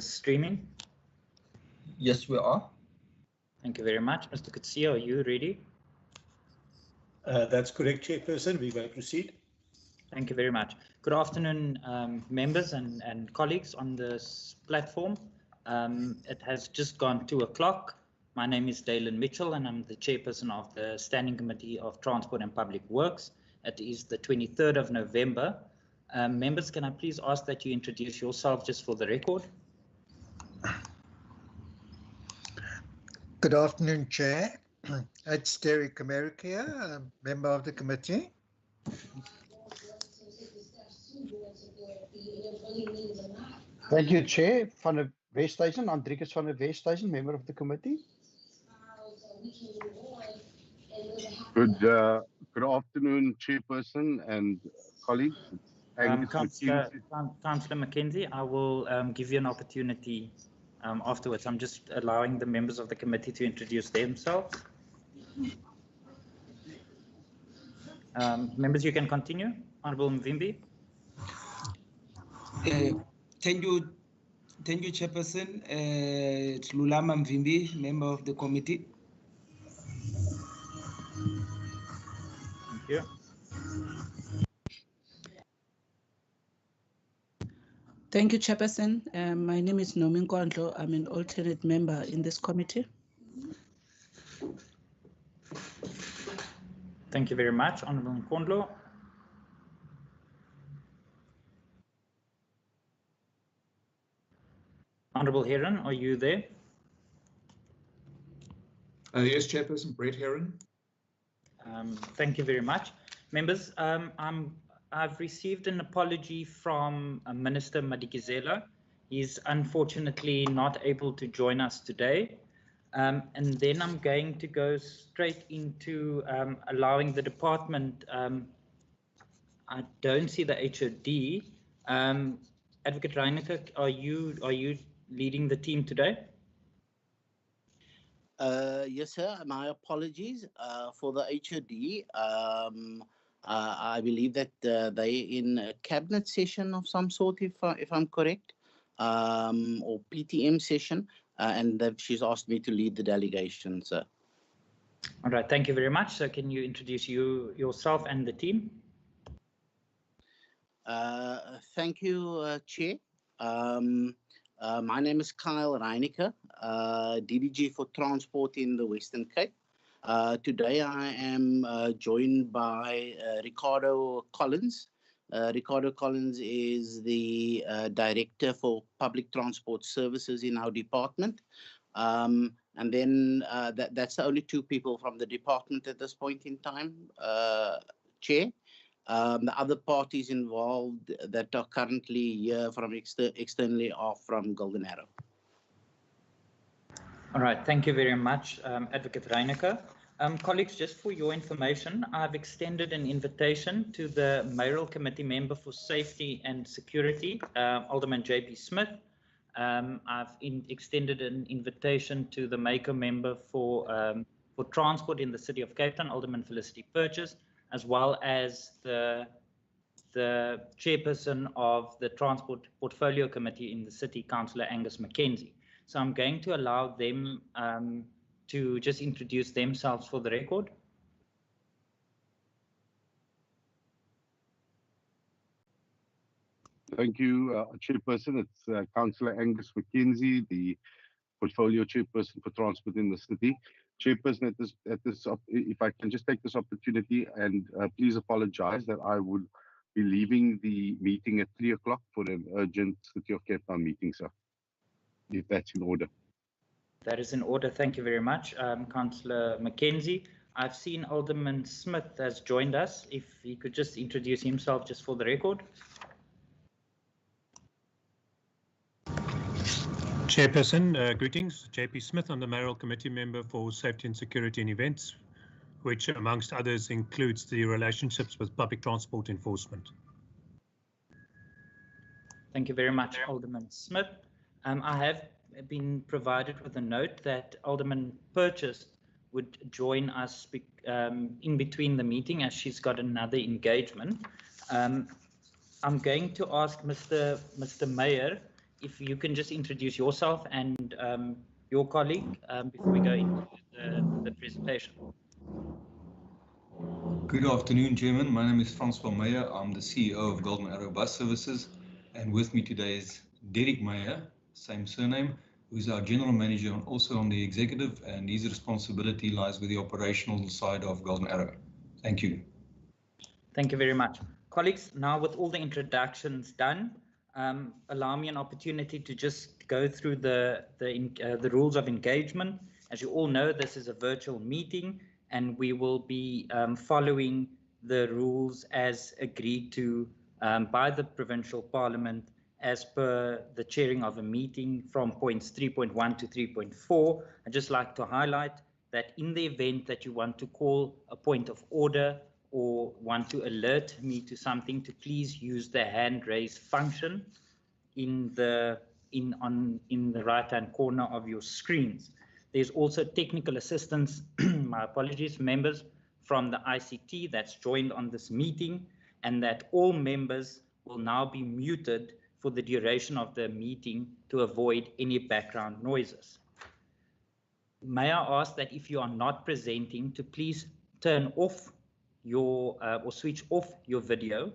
Streaming? Yes, we are. Thank you very much. Mr. Kutsia, are you ready? That's correct, Chairperson. We may proceed. Thank you very much. Good afternoon, members and colleagues on this platform. It has just gone 2 o'clock. My name is Dalen Mitchell, and I'm the chairperson of the Standing Committee of Transport and Public Works. It is the 23rd of November. Members, can I please ask that you introduce yourself just for the record? Good afternoon, Chair. It's Derek America, member of the committee. Thank you, Chair. Van der Westhuizen, Andrikus van der Westhuizen, member of the committee. Good afternoon, Chairperson and colleagues. Councillor Mackenzie, I will give you an opportunity afterwards. I'm just allowing the members of the committee to introduce themselves. Members, you can continue. Honourable Mvimbi. Thank you, Chairperson. It's Lulama Mvimbi, member of the committee. Thank you. Thank you, Chairperson. My name is Nomin Kondlo. I'm an alternate member in this committee. Thank you very much, Honourable Kondlo. Honourable Heron, are you there? Yes, Chairperson, Brett Heron. Thank you very much. Members, I've received an apology from Minister Madikizela. He's unfortunately not able to join us today. And then I'm going to go straight into allowing the department. I don't see the HOD. Advocate Reinecke, are you leading the team today? Yes, sir. My apologies for the HOD. I believe that they're in a cabinet session of some sort, if I'm correct, or PTM session, and that she's asked me to lead the delegation, sir. All right. Thank you very much. So, can you introduce yourself and the team? Thank you, Chair. My name is Kyle Reinecke, DDG for Transport in the Western Cape. Today I am joined by Ricardo Collins. Ricardo Collins is the Director for Public Transport Services in our department. And then that's the only two people from the department at this point in time, Chair. The other parties involved that are currently here from externally are from Golden Arrow. All right, thank you very much, Advocate Reiniger. Colleagues, just for your information, I've extended an invitation to the Mayoral Committee Member for Safety and Security, Alderman JP Smith. I've extended an invitation to the MACO member for transport in the City of Cape Town, Alderman Felicity Purchase, as well as the chairperson of the Transport Portfolio Committee in the City, Councillor Angus Mackenzie. So I'm going to allow them to just introduce themselves for the record. Thank you, Chairperson. It's Councillor Angus Mackenzie, the Portfolio Chairperson for Transport in the City. Chairperson, if I can just take this opportunity and please apologize that I would be leaving the meeting at 3 o'clock for an urgent City of Cape Town meeting, sir, if that's in order. That is in order. Thank you very much, Councillor Mackenzie. I've seen Alderman Smith has joined us. If he could just introduce himself just for the record. Chairperson, greetings. JP Smith, I'm the Mayoral Committee Member for Safety and Security and Events, which amongst others includes the relationships with public transport enforcement. Thank you very much, Alderman Smith. I have been provided with a note that Alderman Purchase would join us in between the meeting as she's got another engagement. I'm going to ask Mr. Mayor if you can just introduce yourself and your colleague before we go into the presentation. Good afternoon, Chairman. My name is Francois Meyer. I'm the CEO of Golden Arrow Bus Services, and with me today is Derek Meyer, same surname, who is our General Manager and also on the executive, and his responsibility lies with the operational side of Golden Arrow. Thank you. Thank you very much. Colleagues, now with all the introductions done, allow me an opportunity to just go through the rules of engagement. As you all know, this is a virtual meeting, and we will be following the rules as agreed to by the Provincial Parliament as per the chairing of a meeting from points 3.1 to 3.4. I'd just like to highlight that in the event that you want to call a point of order or want to alert me to something, to please use the hand raise function in the right-hand corner of your screens. There's also technical assistance, my apologies, members from the ICT that's joined on this meeting, and that all members will now be muted for the duration of the meeting to avoid any background noises. May I ask that if you are not presenting, to please turn off your or switch off your video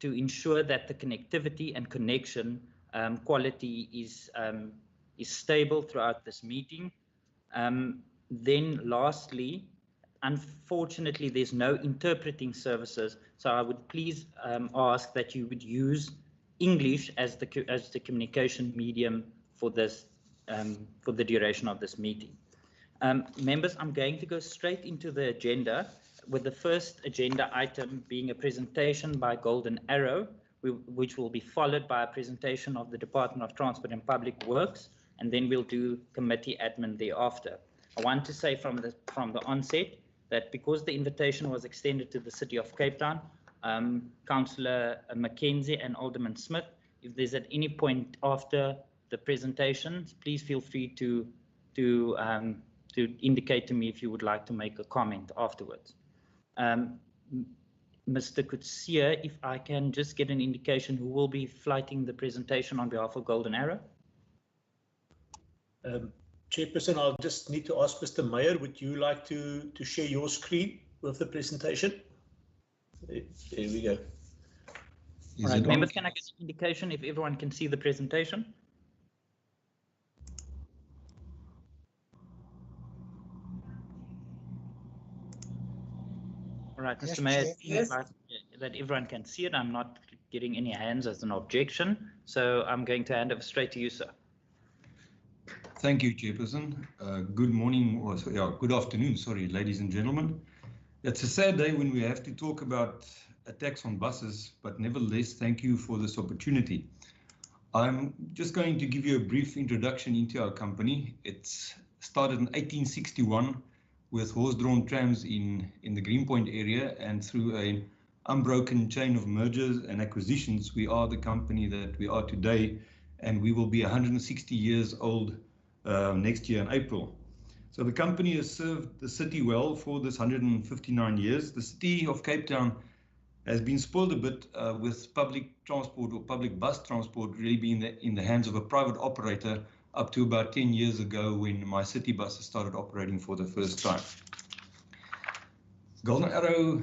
to ensure that the connectivity and connection quality is stable throughout this meeting. Then lastly, unfortunately, there's no interpreting services, so I would please ask that you would use English as the communication medium for this for the duration of this meeting. Members, I'm going to go straight into the agenda, with the first agenda item being a presentation by Golden Arrow, which will be followed by a presentation of the Department of Transport and Public Works, and then we'll do committee admin thereafter. I want to say from the onset that because the invitation was extended to the City of Cape Town, Councillor Mackenzie and Alderman Smith, if there's at any point after the presentations, please feel free to indicate to me if you would like to make a comment afterwards. Mr. Kutsia, if I can just get an indication who will be flighting the presentation on behalf of Golden Arrow. Chairperson, I'll just need to ask Mr. Meyer, would you like to share your screen with the presentation? There we go. All right, members, can I get an indication if everyone can see the presentation? All right, Mr. Mayor, yes. That everyone can see it. I'm not getting any hands as an objection, so I'm going to hand over straight to you, sir. Thank you, Chairperson. Good morning, or good afternoon, sorry, ladies and gentlemen. It's a sad day when we have to talk about attacks on buses, but nevertheless, thank you for this opportunity. I'm just going to give you a brief introduction into our company. It's started in 1861 with horse-drawn trams in the Greenpoint area, and through an unbroken chain of mergers and acquisitions, we are the company that we are today, and we will be 160 years old next year in April. So the company has served the city well for this 159 years. The city of Cape Town has been spoiled a bit with public transport or public bus transport really being in the hands of a private operator up to about 10 years ago when my city buses started operating for the first time. Golden Arrow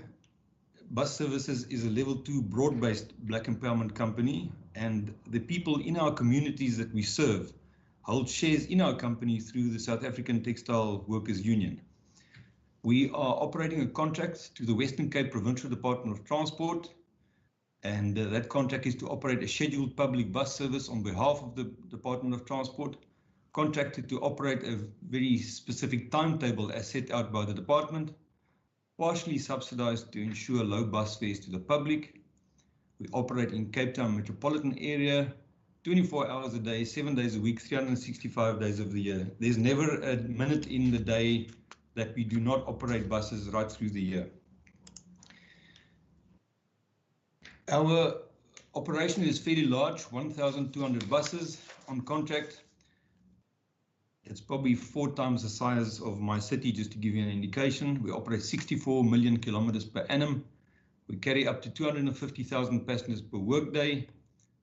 Bus Services is a level 2 broad-based black empowerment company, and the people in our communities that we serve hold shares in our company through the South African Textile Workers Union. We are operating a contract to the Western Cape Provincial Department of Transport, and that contract is to operate a scheduled public bus service on behalf of the Department of Transport, contracted to operate a very specific timetable as set out by the department, partially subsidized to ensure low bus fares to the public. We operate in Cape Town metropolitan area, 24 hours a day, 7 days a week, 365 days of the year. There's never a minute in the day that we do not operate buses right through the year. Our operation is fairly large, 1,200 buses on contract. It's probably 4 times the size of my city, just to give you an indication. We operate 64 million kilometers per annum. We carry up to 250,000 passengers per workday.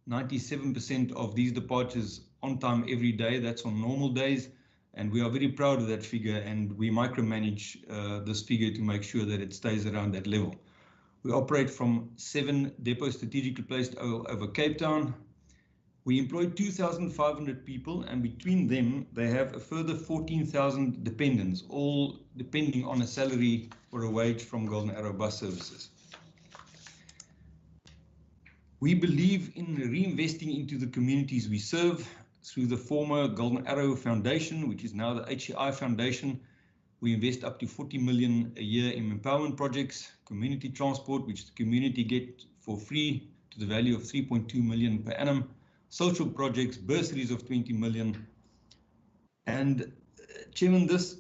97% of these departures on time every day. That's on normal days. And we are very proud of that figure, and we micromanage this figure to make sure that it stays around that level. We operate from 7 depots strategically placed over Cape Town. We employ 2,500 people, and between them, they have a further 14,000 dependents, all depending on a salary or a wage from Golden Arrow Bus Services. We believe in reinvesting into the communities we serve through the former Golden Arrow Foundation, which is now the HCI Foundation. We invest up to 40 million a year in empowerment projects, community transport, which the community get for free to the value of 3.2 million per annum, social projects, bursaries of 20 million. And Chairman, this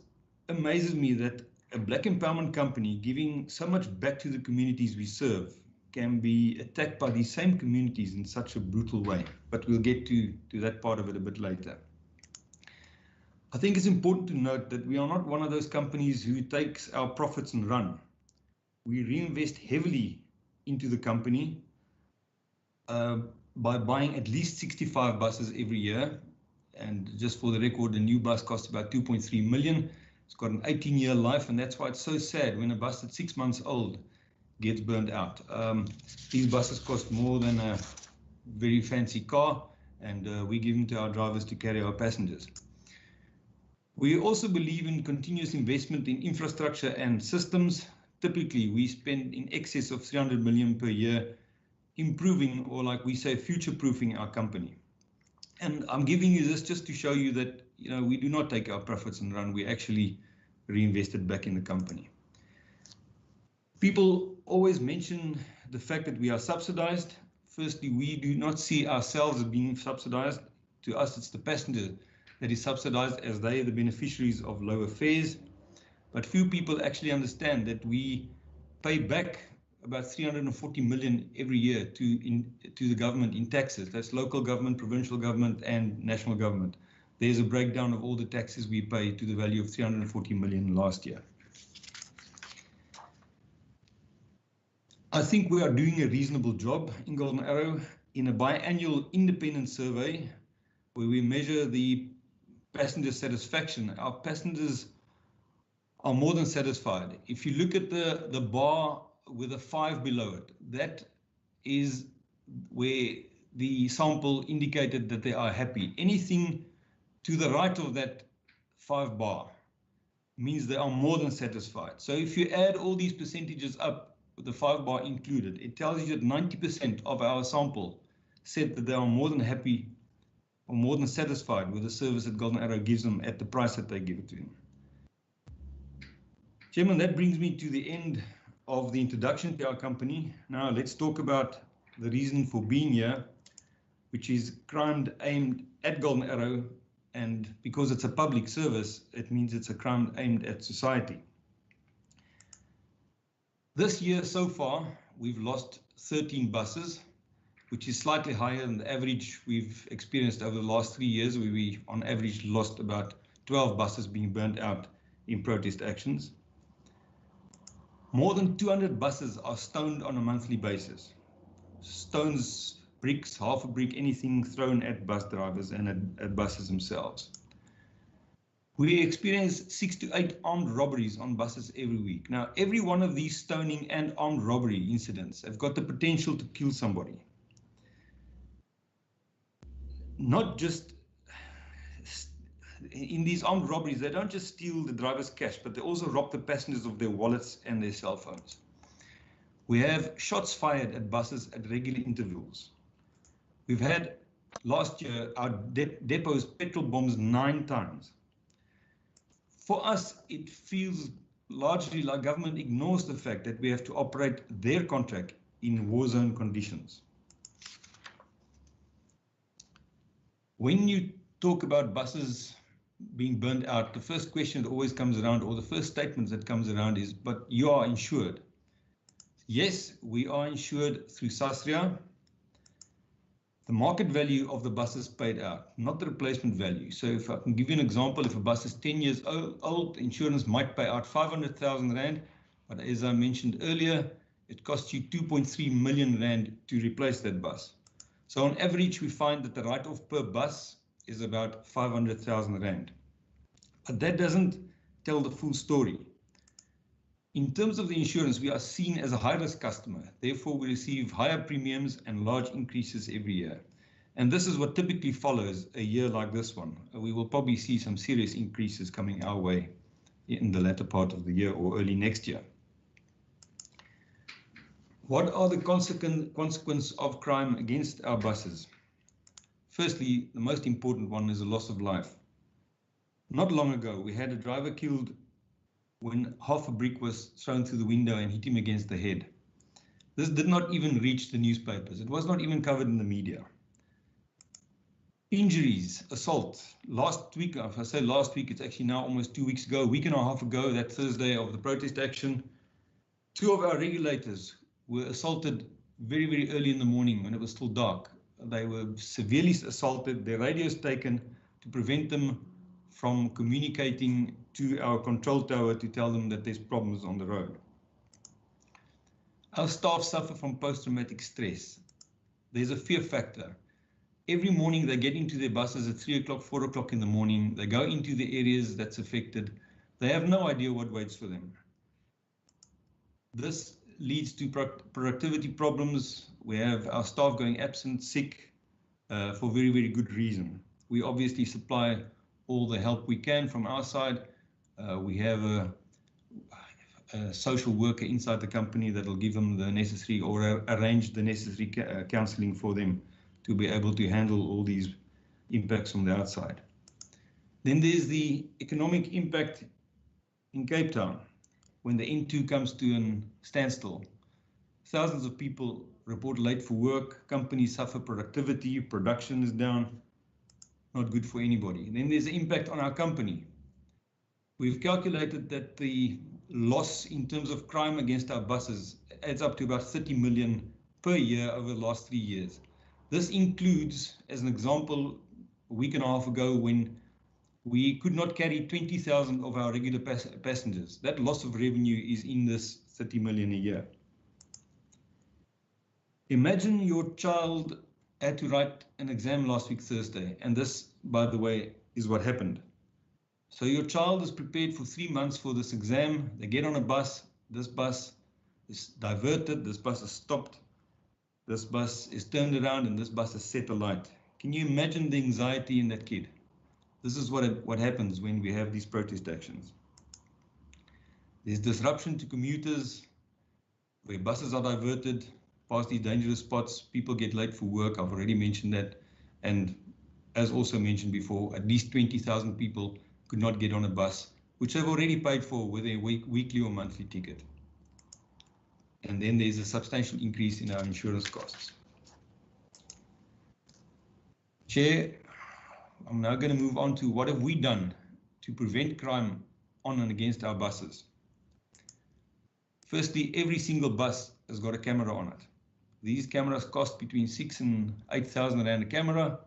amazes me that a black empowerment company giving so much back to the communities we serve can be attacked by these same communities in such a brutal way. But we'll get to that part of it a bit later. I think it's important to note that we are not one of those companies who takes our profits and run. We reinvest heavily into the company by buying at least 65 buses every year. And just for the record, the new bus costs about 2.3 million. It's got an 18-year life, and that's why it's so sad when a bus that's 6 months old gets burned out. These buses cost more than a very fancy car, and we give them to our drivers to carry our passengers. We also believe in continuous investment in infrastructure and systems. Typically, we spend in excess of 300 million per year improving, or like we say, future-proofing our company. And I'm giving you this just to show you that, we do not take our profits and run. We actually reinvest it back in the company. People always mention the fact that we are subsidized. Firstly, we do not see ourselves as being subsidized. To us, it's the passenger that is subsidized, as they are the beneficiaries of lower fares. But few people actually understand that we pay back about 340 million every year to the government in taxes. That's local government, provincial government, and national government. There's a breakdown of all the taxes we pay to the value of 340 million last year. I think we are doing a reasonable job in Golden Arrow. In a biannual independent survey where we measure the passenger satisfaction, our passengers are more than satisfied. If you look at the bar with a 5 below it, that is where the sample indicated that they are happy. Anything to the right of that 5 bar means they are more than satisfied. So if you add all these percentages up, with the 5 bar included, it tells you that 90% of our sample said that they are more than happy or more than satisfied with the service that Golden Arrow gives them at the price that they give it to them. Chairman, that brings me to the end of the introduction to our company. Now let's talk about the reason for being here, which is crime aimed at Golden Arrow, and because it's a public service, it means it's a crime aimed at society. This year so far, we've lost 13 buses, which is slightly higher than the average we've experienced over the last 3 years, where we on average lost about 12 buses being burnt out in protest actions. More than 200 buses are stoned on a monthly basis. Stones, bricks, half a brick, anything thrown at bus drivers and at buses themselves. We experience 6 to 8 armed robberies on buses every week. Now, every one of these stoning and armed robbery incidents have got the potential to kill somebody. Not just in these armed robberies, they don't just steal the driver's cash, but they also rob the passengers of their wallets and their cell phones. We have shots fired at buses at regular intervals. We've had last year our depots petrol bombs 9 times. For us, it feels largely like government ignores the fact that we have to operate their contract in war zone conditions. When you talk about buses being burnt out, the first question that always comes around, or the first statement that comes around is, but you are insured. Yes, we are insured through SASRIA. The market value of the bus is paid out, not the replacement value. So if I can give you an example, if a bus is 10 years old, insurance might pay out 500,000 Rand, but as I mentioned earlier, it costs you 2.3 million Rand to replace that bus. So on average, we find that the write-off per bus is about 500,000 Rand. But that doesn't tell the full story. In terms of the insurance, we are seen as a high-risk customer. Therefore, we receive higher premiums and large increases every year. And this is what typically follows a year like this one. We will probably see some serious increases coming our way in the latter part of the year or early next year. What are the consequences of crime against our buses? Firstly, the most important one is the loss of life. Not long ago, we had a driver killed when half a brick was thrown through the window and hit him against the head. This did not even reach the newspapers. It was not even covered in the media. Injuries, assault. Last week, if I say last week, it's actually now almost 2 weeks ago, a week and a half ago, that Thursday of the protest action, 2 of our regulators were assaulted very, very early in the morning when it was still dark. They were severely assaulted, their radios taken to prevent them from communicating to our control tower to tell them that there's problems on the road. Our staff suffer from post-traumatic stress. There's a fear factor. Every morning they get into their buses at 3 o'clock, 4 o'clock in the morning. They go into the areas that's affected. They have no idea what waits for them. This leads to productivity problems. We have our staff going absent, sick, for very, very good reason. We obviously supply all the help we can from our side. We have a social worker inside the company that will give them the necessary or arrange the necessary counseling for them to be able to handle all these impacts from the outside. Then there's the economic impact in Cape Town. When the N2 comes to a standstill, thousands of people report late for work, companies suffer productivity, production is down, not good for anybody. And then there's the impact on our company. We've calculated that the loss in terms of crime against our buses adds up to about 30 million per year over the last 3 years. This includes, as an example, a week and a half ago when we could not carry 20,000 of our regular passengers. That loss of revenue is in this 30 million a year. Imagine your child had to write an exam last week Thursday, and this, by the way, is what happened. So your child is prepared for 3 months for this exam. They get on a bus. This bus is diverted. This bus is stopped. This bus is turned around, and this bus is set alight. Can you imagine the anxiety in that kid? This is what happens when we have these protest actions. There's disruption to commuters, where buses are diverted past these dangerous spots. People get late for work. I've already mentioned that. And as also mentioned before, at least 20,000 people could not get on a bus, which they've already paid for with a weekly or monthly ticket. And then there's a substantial increase in our insurance costs. Chair, I'm now going to move on to what have we done to prevent crime on and against our buses. Firstly, every single bus has got a camera on it. These cameras cost between 6,000 and 8,000 rand a camera.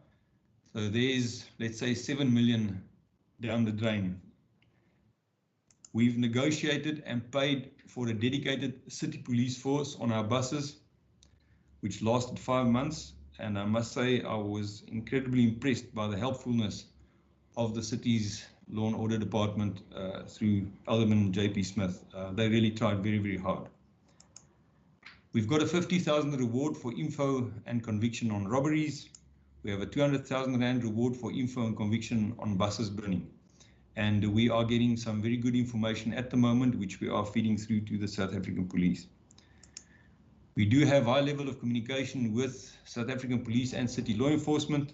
So there's, let's say, 7 million down the drain. We've negotiated and paid for a dedicated city police force on our buses, which lasted 5 months. And I must say, I was incredibly impressed by the helpfulness of the city's law and order department through Alderman JP Smith. They really tried very, very hard. We've got a 50,000 reward for info and conviction on robberies. We have a 200,000 rand reward for info and conviction on buses burning. And we are getting some very good information at the moment, which we are feeding through to the South African Police. We do have high level of communication with South African Police and city law enforcement.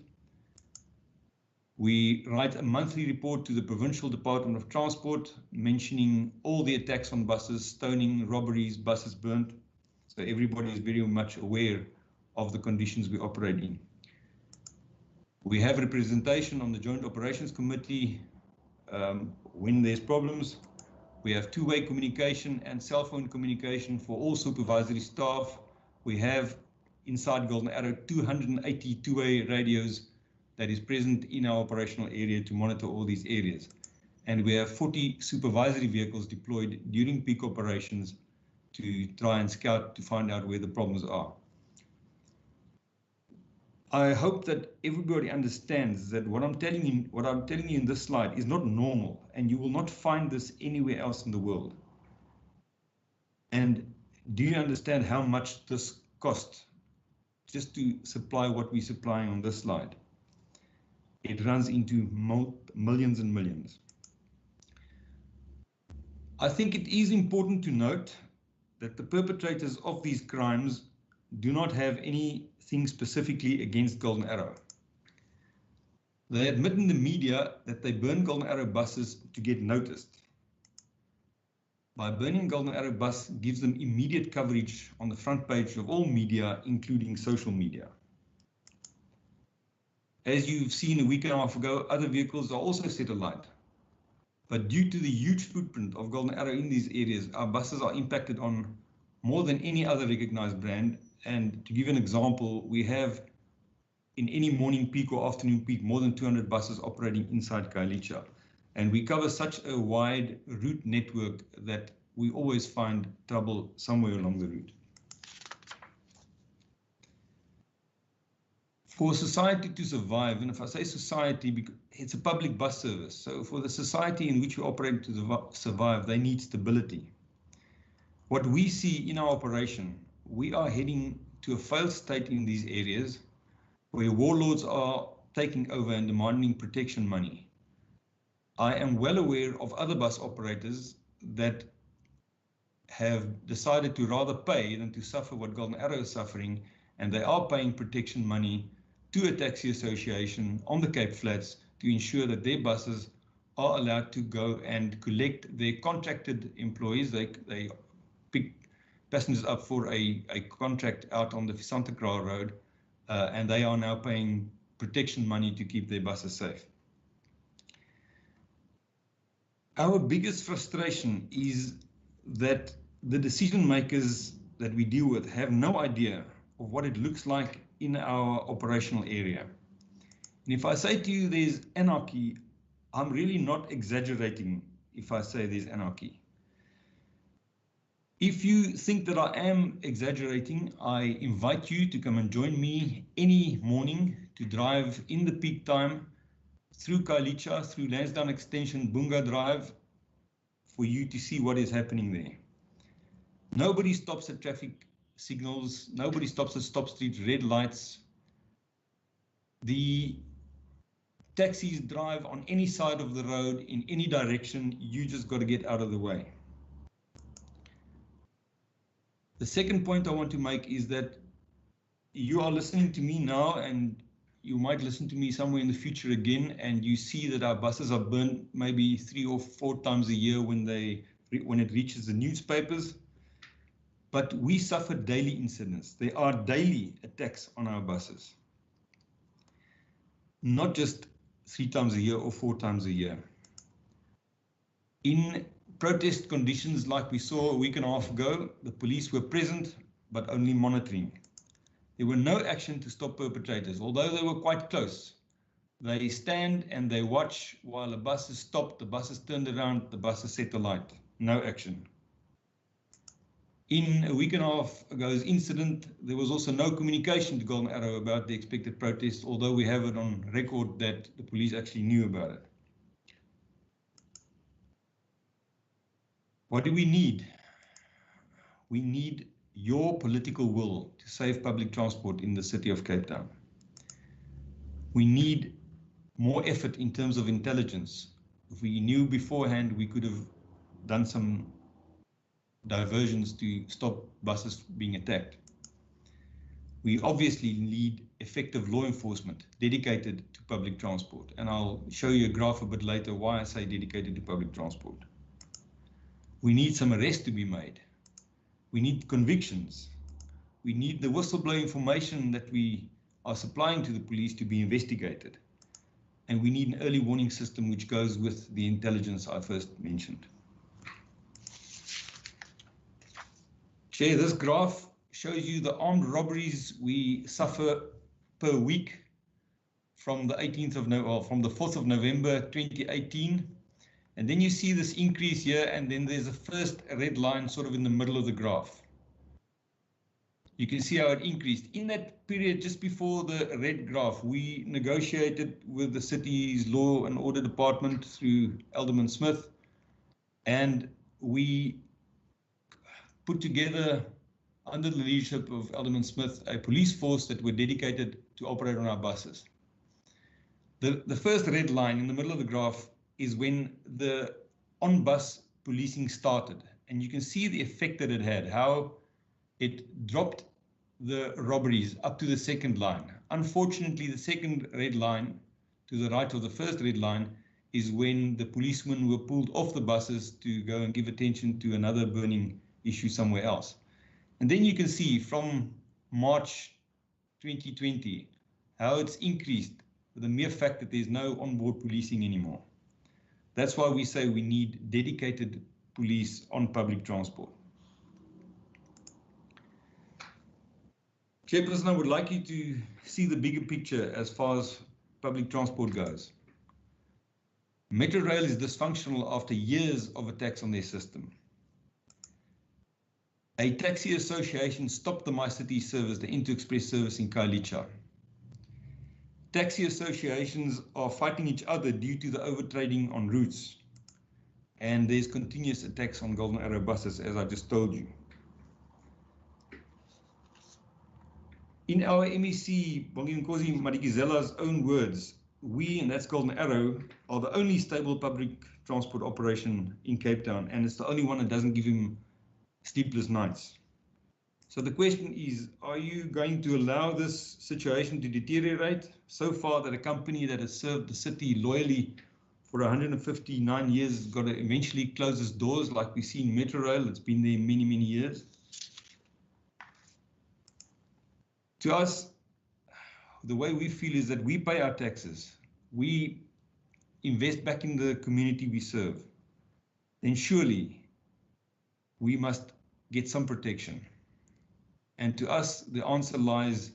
We write a monthly report to the Provincial Department of Transport, mentioning all the attacks on buses, stoning, robberies, buses burnt. So everybody is very much aware of the conditions we operate in. We have representation on the Joint Operations Committee when there's problems. We have two-way communication and cell phone communication for all supervisory staff. We have inside Golden Arrow 280 two-way radios that is present in our operational area to monitor all these areas. And we have 40 supervisory vehicles deployed during peak operations to try and scout to find out where the problems are. I hope that everybody understands that what I'm telling you in this slide is not normal, and you will not find this anywhere else in the world. And do you understand how much this costs just to supply what we're supplying on this slide? It runs into millions and millions. I think it is important to note that the perpetrators of these crimes do not have anything specifically against Golden Arrow. They admit in the media that they burn Golden Arrow buses to get noticed. By burning Golden Arrow bus gives them immediate coverage on the front page of all media, including social media. As you've seen a week and a half ago, other vehicles are also set alight. But due to the huge footprint of Golden Arrow in these areas, our buses are impacted on more than any other recognized brand. And to give an example, we have in any morning peak or afternoon peak, more than 200 buses operating inside Khayelitsha. And we cover such a wide route network that we always find trouble somewhere along the route. For society to survive, and if I say society, it's a public bus service. So for the society in which we operate to survive, they need stability. What we see in our operation, we are heading to a failed state in these areas where warlords are taking over and demanding protection money. I am well aware of other bus operators that have decided to rather pay than to suffer what Golden Arrow is suffering, and they are paying protection money to a taxi association on the Cape Flats to ensure that their buses are allowed to go and collect their contracted employees. They pick passengers up for a contract out on the Santa Clara Road, and they are now paying protection money to keep their buses safe. Our biggest frustration is that the decision makers that we deal with have no idea of what it looks like in our operational area. And if I say to you there's anarchy, I'm really not exaggerating if I say there's anarchy. If you think that I am exaggerating, I invite you to come and join me any morning to drive in the peak time through Khayelitsha, through Lansdowne Extension, Bunga Drive, for you to see what is happening there. Nobody stops at traffic signals, nobody stops at stop streets, red lights. The taxis drive on any side of the road in any direction, you just got to get out of the way. The second point I want to make is that you are listening to me now, and you might listen to me somewhere in the future again, and you see that our buses are burnt maybe 3 or 4 times a year when it reaches the newspapers. But we suffer daily incidents. There are daily attacks on our buses, not just 3 times a year or 4 times a year. In protest conditions like we saw a week and a half ago, the police were present, but only monitoring. There were no action to stop perpetrators, although they were quite close. They stand and they watch while the buses stopped, the buses turned around, the buses set alight. No action. In a week and a half ago's incident, there was also no communication to Golden Arrow about the expected protest, although we have it on record that the police actually knew about it. What do we need? We need your political will to save public transport in the city of Cape Town. We need more effort in terms of intelligence. If we knew beforehand, we could have done some diversions to stop buses being attacked. We obviously need effective law enforcement dedicated to public transport. And I'll show you a graph a bit later why I say dedicated to public transport. We need some arrests to be made. We need convictions. We need the whistleblower information that we are supplying to the police to be investigated. And we need an early warning system which goes with the intelligence I first mentioned. Chair, this graph shows you the armed robberies we suffer per week from the 4th of November 2018. And then you see this increase here, and then there's a first red line sort of in the middle of the graph. You can see how it increased. In that period, just before the red graph, we negotiated with the city's law and order department through Alderman Smith, and we put together, under the leadership of Alderman Smith, a police force that were dedicated to operate on our buses. The first red line in the middle of the graph is when the on-bus policing started. And you can see the effect that it had, how it dropped the robberies up to the second line. Unfortunately, the second red line to the right of the first red line is when the policemen were pulled off the buses to go and give attention to another burning issue somewhere else. And then you can see from March 2020 how it's increased with the mere fact that there's no onboard policing anymore. That's why we say we need dedicated police on public transport. Chairperson, I would like you to see the bigger picture as far as public transport goes. Metro Rail is dysfunctional after years of attacks on their system. A taxi association stopped the MyCity service, the Into Express service in Khayelitsha. Taxi associations are fighting each other due to the overtrading on routes. And there's continuous attacks on Golden Arrow buses, as I just told you. In our MEC, Bonginkosi Madikizela's own words, we, and that's Golden Arrow, are the only stable public transport operation in Cape Town, and it's the only one that doesn't give him sleepless nights. So the question is, are you going to allow this situation to deteriorate so far that a company that has served the city loyally for 159 years has got to eventually close its doors, like we see in Metro Rail? It's been there many, many years. To us, the way we feel is that we pay our taxes, we invest back in the community we serve, then surely we must get some protection. And to us, the answer lies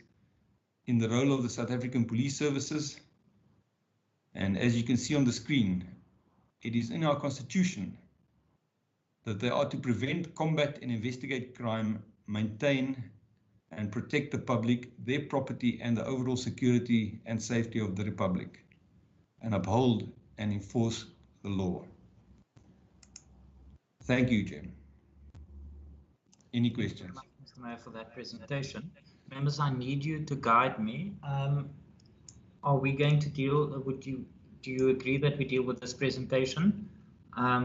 in the role of the South African Police Services. And as you can see on the screen, it is in our constitution that they are to prevent, combat and investigate crime, maintain and protect the public, their property and the overall security and safety of the Republic, and uphold and enforce the law. Thank you, Jim. Any questions? Thanks, Mayor, for that presentation. Members, I need you to guide me. Are we going to deal, do you agree that we deal with this presentation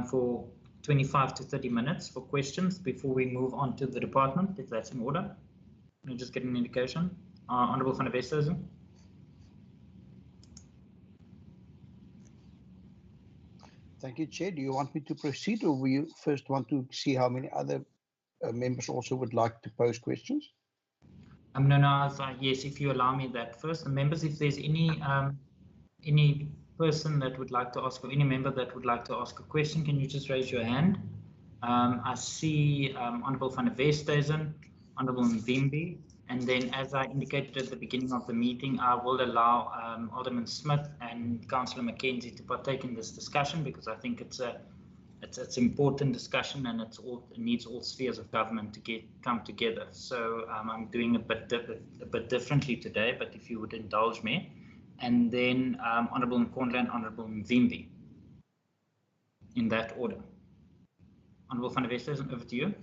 for 25 to 30 minutes for questions before we move on to the department, if that's in order? Let me just get an indication. Honourable van der Westhuizen. Thank you, Chair. Do you want me to proceed, or will you first want to see how many other members also would like to pose questions? No, yes, if you allow me that first. The members, if there's any person that would like to ask, or any member that would like to ask a question, can you just raise your hand? I see Honourable van der Westhuizen, Honourable Mvimbi, and then as I indicated at the beginning of the meeting, I will allow Alderman Smith and Councillor Mackenzie to partake in this discussion, because I think it's an important discussion, and it needs all spheres of government to come together. So I'm doing a bit differently today, but if you would indulge me. And then Honourable Nkondla and Honourable Mvimbi, in that order. Honourable van der Westhuizen, over to you.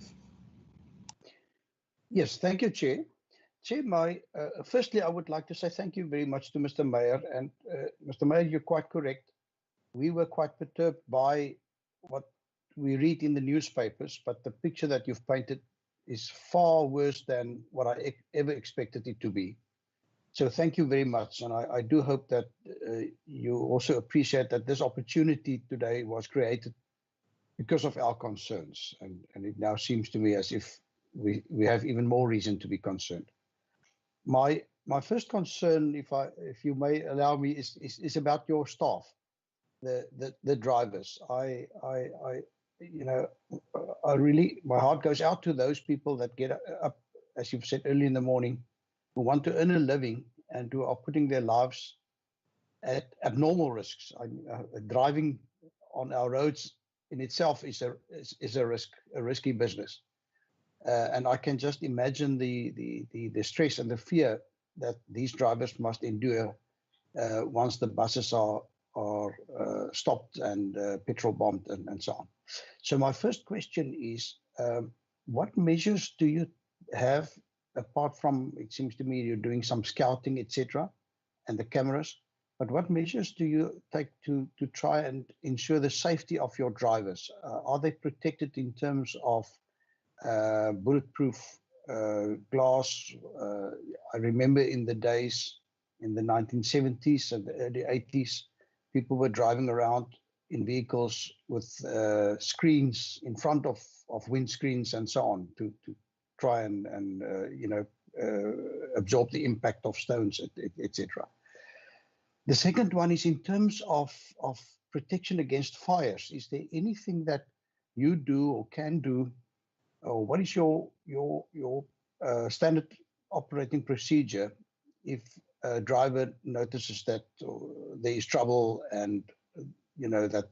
Yes, thank you, Chair. Chair, firstly, I would like to say thank you very much to Mr. Meyer. And Mr. Meyer, you're quite correct. We were quite perturbed by what we read in the newspapers, but the picture that you've painted is far worse than what I ever expected it to be. So thank you very much. And I do hope that you also appreciate that this opportunity today was created because of our concerns. And it now seems to me as if we have even more reason to be concerned. My first concern, if you may allow me, is about your staff, the drivers. I really, my heart goes out to those people that get up, as you've said, early in the morning, who want to earn a living and who are putting their lives at abnormal risks. Driving on our roads in itself is a risky business. And I can just imagine the stress and the fear that these drivers must endure once the buses are stopped and petrol bombed and so on. So my first question is, what measures do you have, apart from, it seems to me, you're doing some scouting, etc., and the cameras, but what measures do you take to try and ensure the safety of your drivers? Are they protected in terms of bulletproof glass? I remember in the days in the 1970s and the early 80s, people were driving around in vehicles with screens in front of windscreens and so on to try and absorb the impact of stones, etc. The second one is in terms of protection against fires. Is there anything that you do or can do, or what is your standard operating procedure if a driver notices that there is trouble and that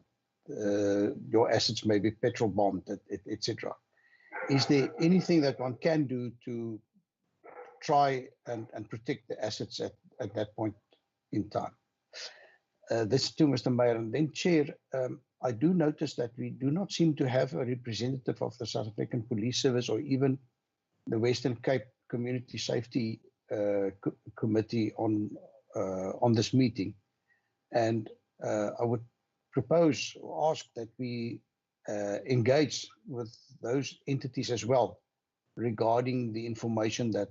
your assets may be petrol bombed, etc.? Is there anything that one can do to try and protect the assets at that point in time? This to Mr. Meyer. And then, Chair, I do notice that we do not seem to have a representative of the South African Police Service or even the Western Cape Community Safety Committee on this meeting. And I would propose or ask that we engage with those entities as well regarding the information that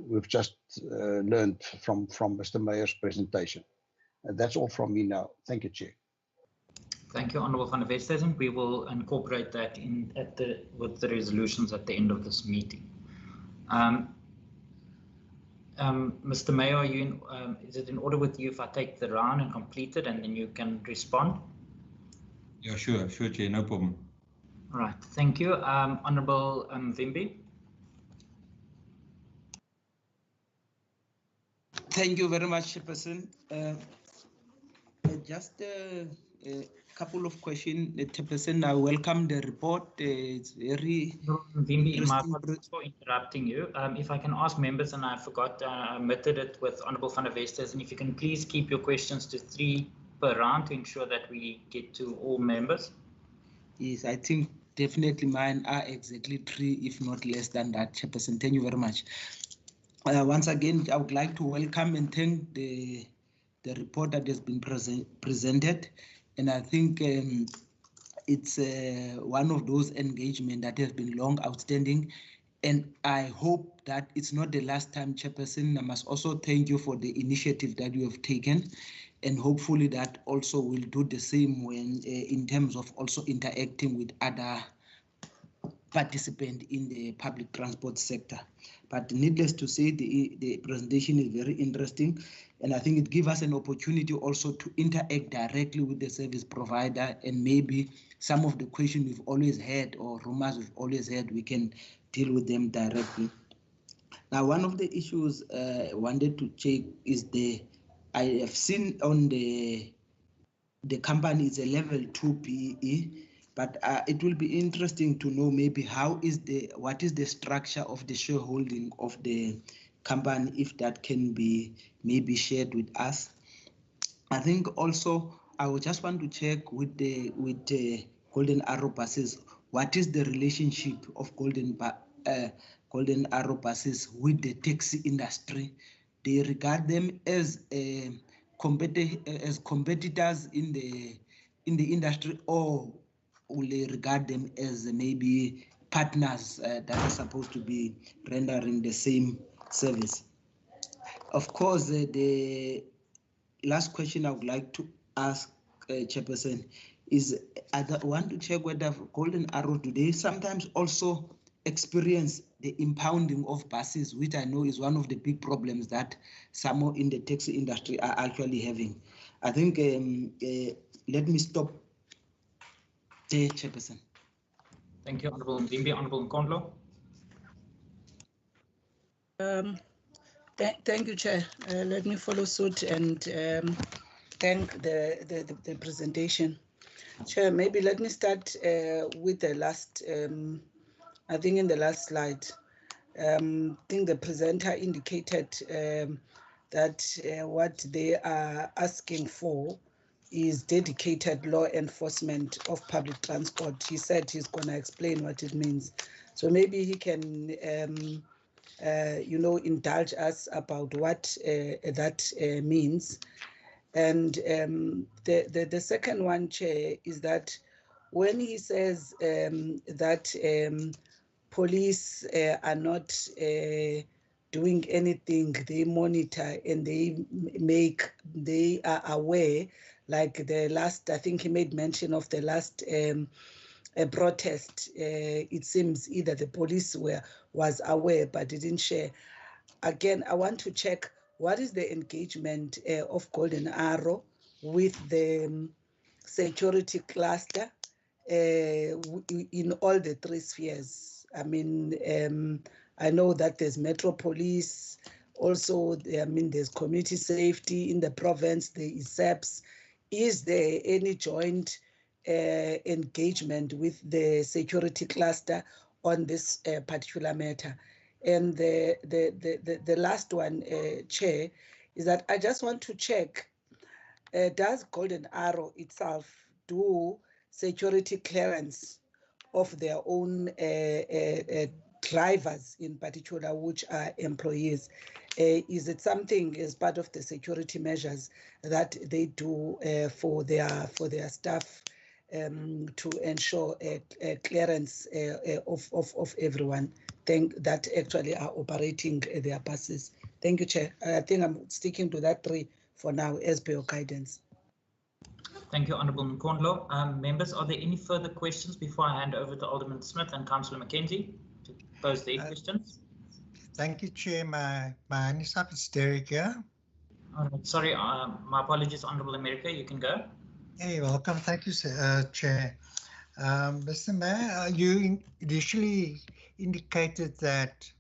we've just learned from Mr. Meyer's presentation. That's all from me now. Thank you, Chair. Thank you, Honourable van der Westhuizen. We will incorporate that with the resolutions at the end of this meeting. Mr. Mayor, is it in order with you if I take the round and complete it, and then you can respond? Yeah, sure, Chair, no problem. All right, thank you. Honourable Mvimbi. Thank you very much, Chairperson. Just a couple of questions, Chairperson. I welcome the report. It's very Mvimbi, my apologies for interrupting you. If I can ask members, and I forgot, I omitted it with Honourable van der Westhuizen, if you can please keep your questions to 3 per round to ensure that we get to all members. Yes, I think definitely mine are exactly 3, if not less than that, Chairperson. Thank you very much. Once again, I would like to welcome and thank the report that has been presented. And I think it's one of those engagements that has been long outstanding. And I hope that it's not the last time, Chairperson. I must also thank you for the initiative that you have taken. and hopefully that also will do the same when in terms of also interacting with other participants in the public transport sector. But needless to say, the presentation is very interesting, and I think it gives us an opportunity also to interact directly with the service provider, and maybe some of the questions we've always had or rumors we've always had, we can deal with them directly. Now, one of the issues I wanted to check is I have seen on the company is a level 2 PE, but it will be interesting to know maybe what is the structure of the shareholding of the company, if that can be maybe shared with us. I think also I would just want to check with the Golden Arrow buses, what is the relationship of Golden Arrow buses with the taxi industry? They regard them as competitors in the industry, or will they regard them as maybe partners that are supposed to be rendering the same service? Of course, the last question I would like to ask Chairperson is, I want to check whether Golden Arrow, do they sometimes also experience the impounding of buses, which I know is one of the big problems that some in the taxi industry are actually having. I think, let me stop there, Chairperson. Thank you, Honourable Mzimbi. Honourable Nkondlo. Thank you, Chair. Let me follow suit and thank the presentation. Chair, maybe let me start with the last, I think in the last slide, I think the presenter indicated that what they are asking for is dedicated law enforcement of public transport. He said he's going to explain what it means. So maybe he can, indulge us about what that means. And the second one, Chair, is that when he says that police are not doing anything, they monitor and they are aware, like the last, I think he made mention of the last protest. It seems either the police was aware but didn't share. Again, I want to check what is the engagement of Golden Arrow with the security cluster in all the three spheres. I mean, I know that there's Metro Police, also, there's community safety in the province, there is SAPS. Is there any joint engagement with the security cluster on this particular matter? And the last one, Chair, is that I just want to check, does Golden Arrow itself do security clearance of their own drivers in particular, which are employees? Is it something as part of the security measures that they do for their staff to ensure a clearance of everyone that actually are operating their buses? Thank you, Chair. I think I'm sticking to that 3 for now as per your guidance. Thank you, Honourable Nkondlo. Members, are there any further questions before I hand over to Alderman Smith and Councillor Mackenzie to pose their questions? Thank you, Chair. My hand is up. It's Derek here. Sorry, my apologies, Honourable America. You can go. Hey, welcome. Thank you, Chair. Mr. Mayor, you initially indicated that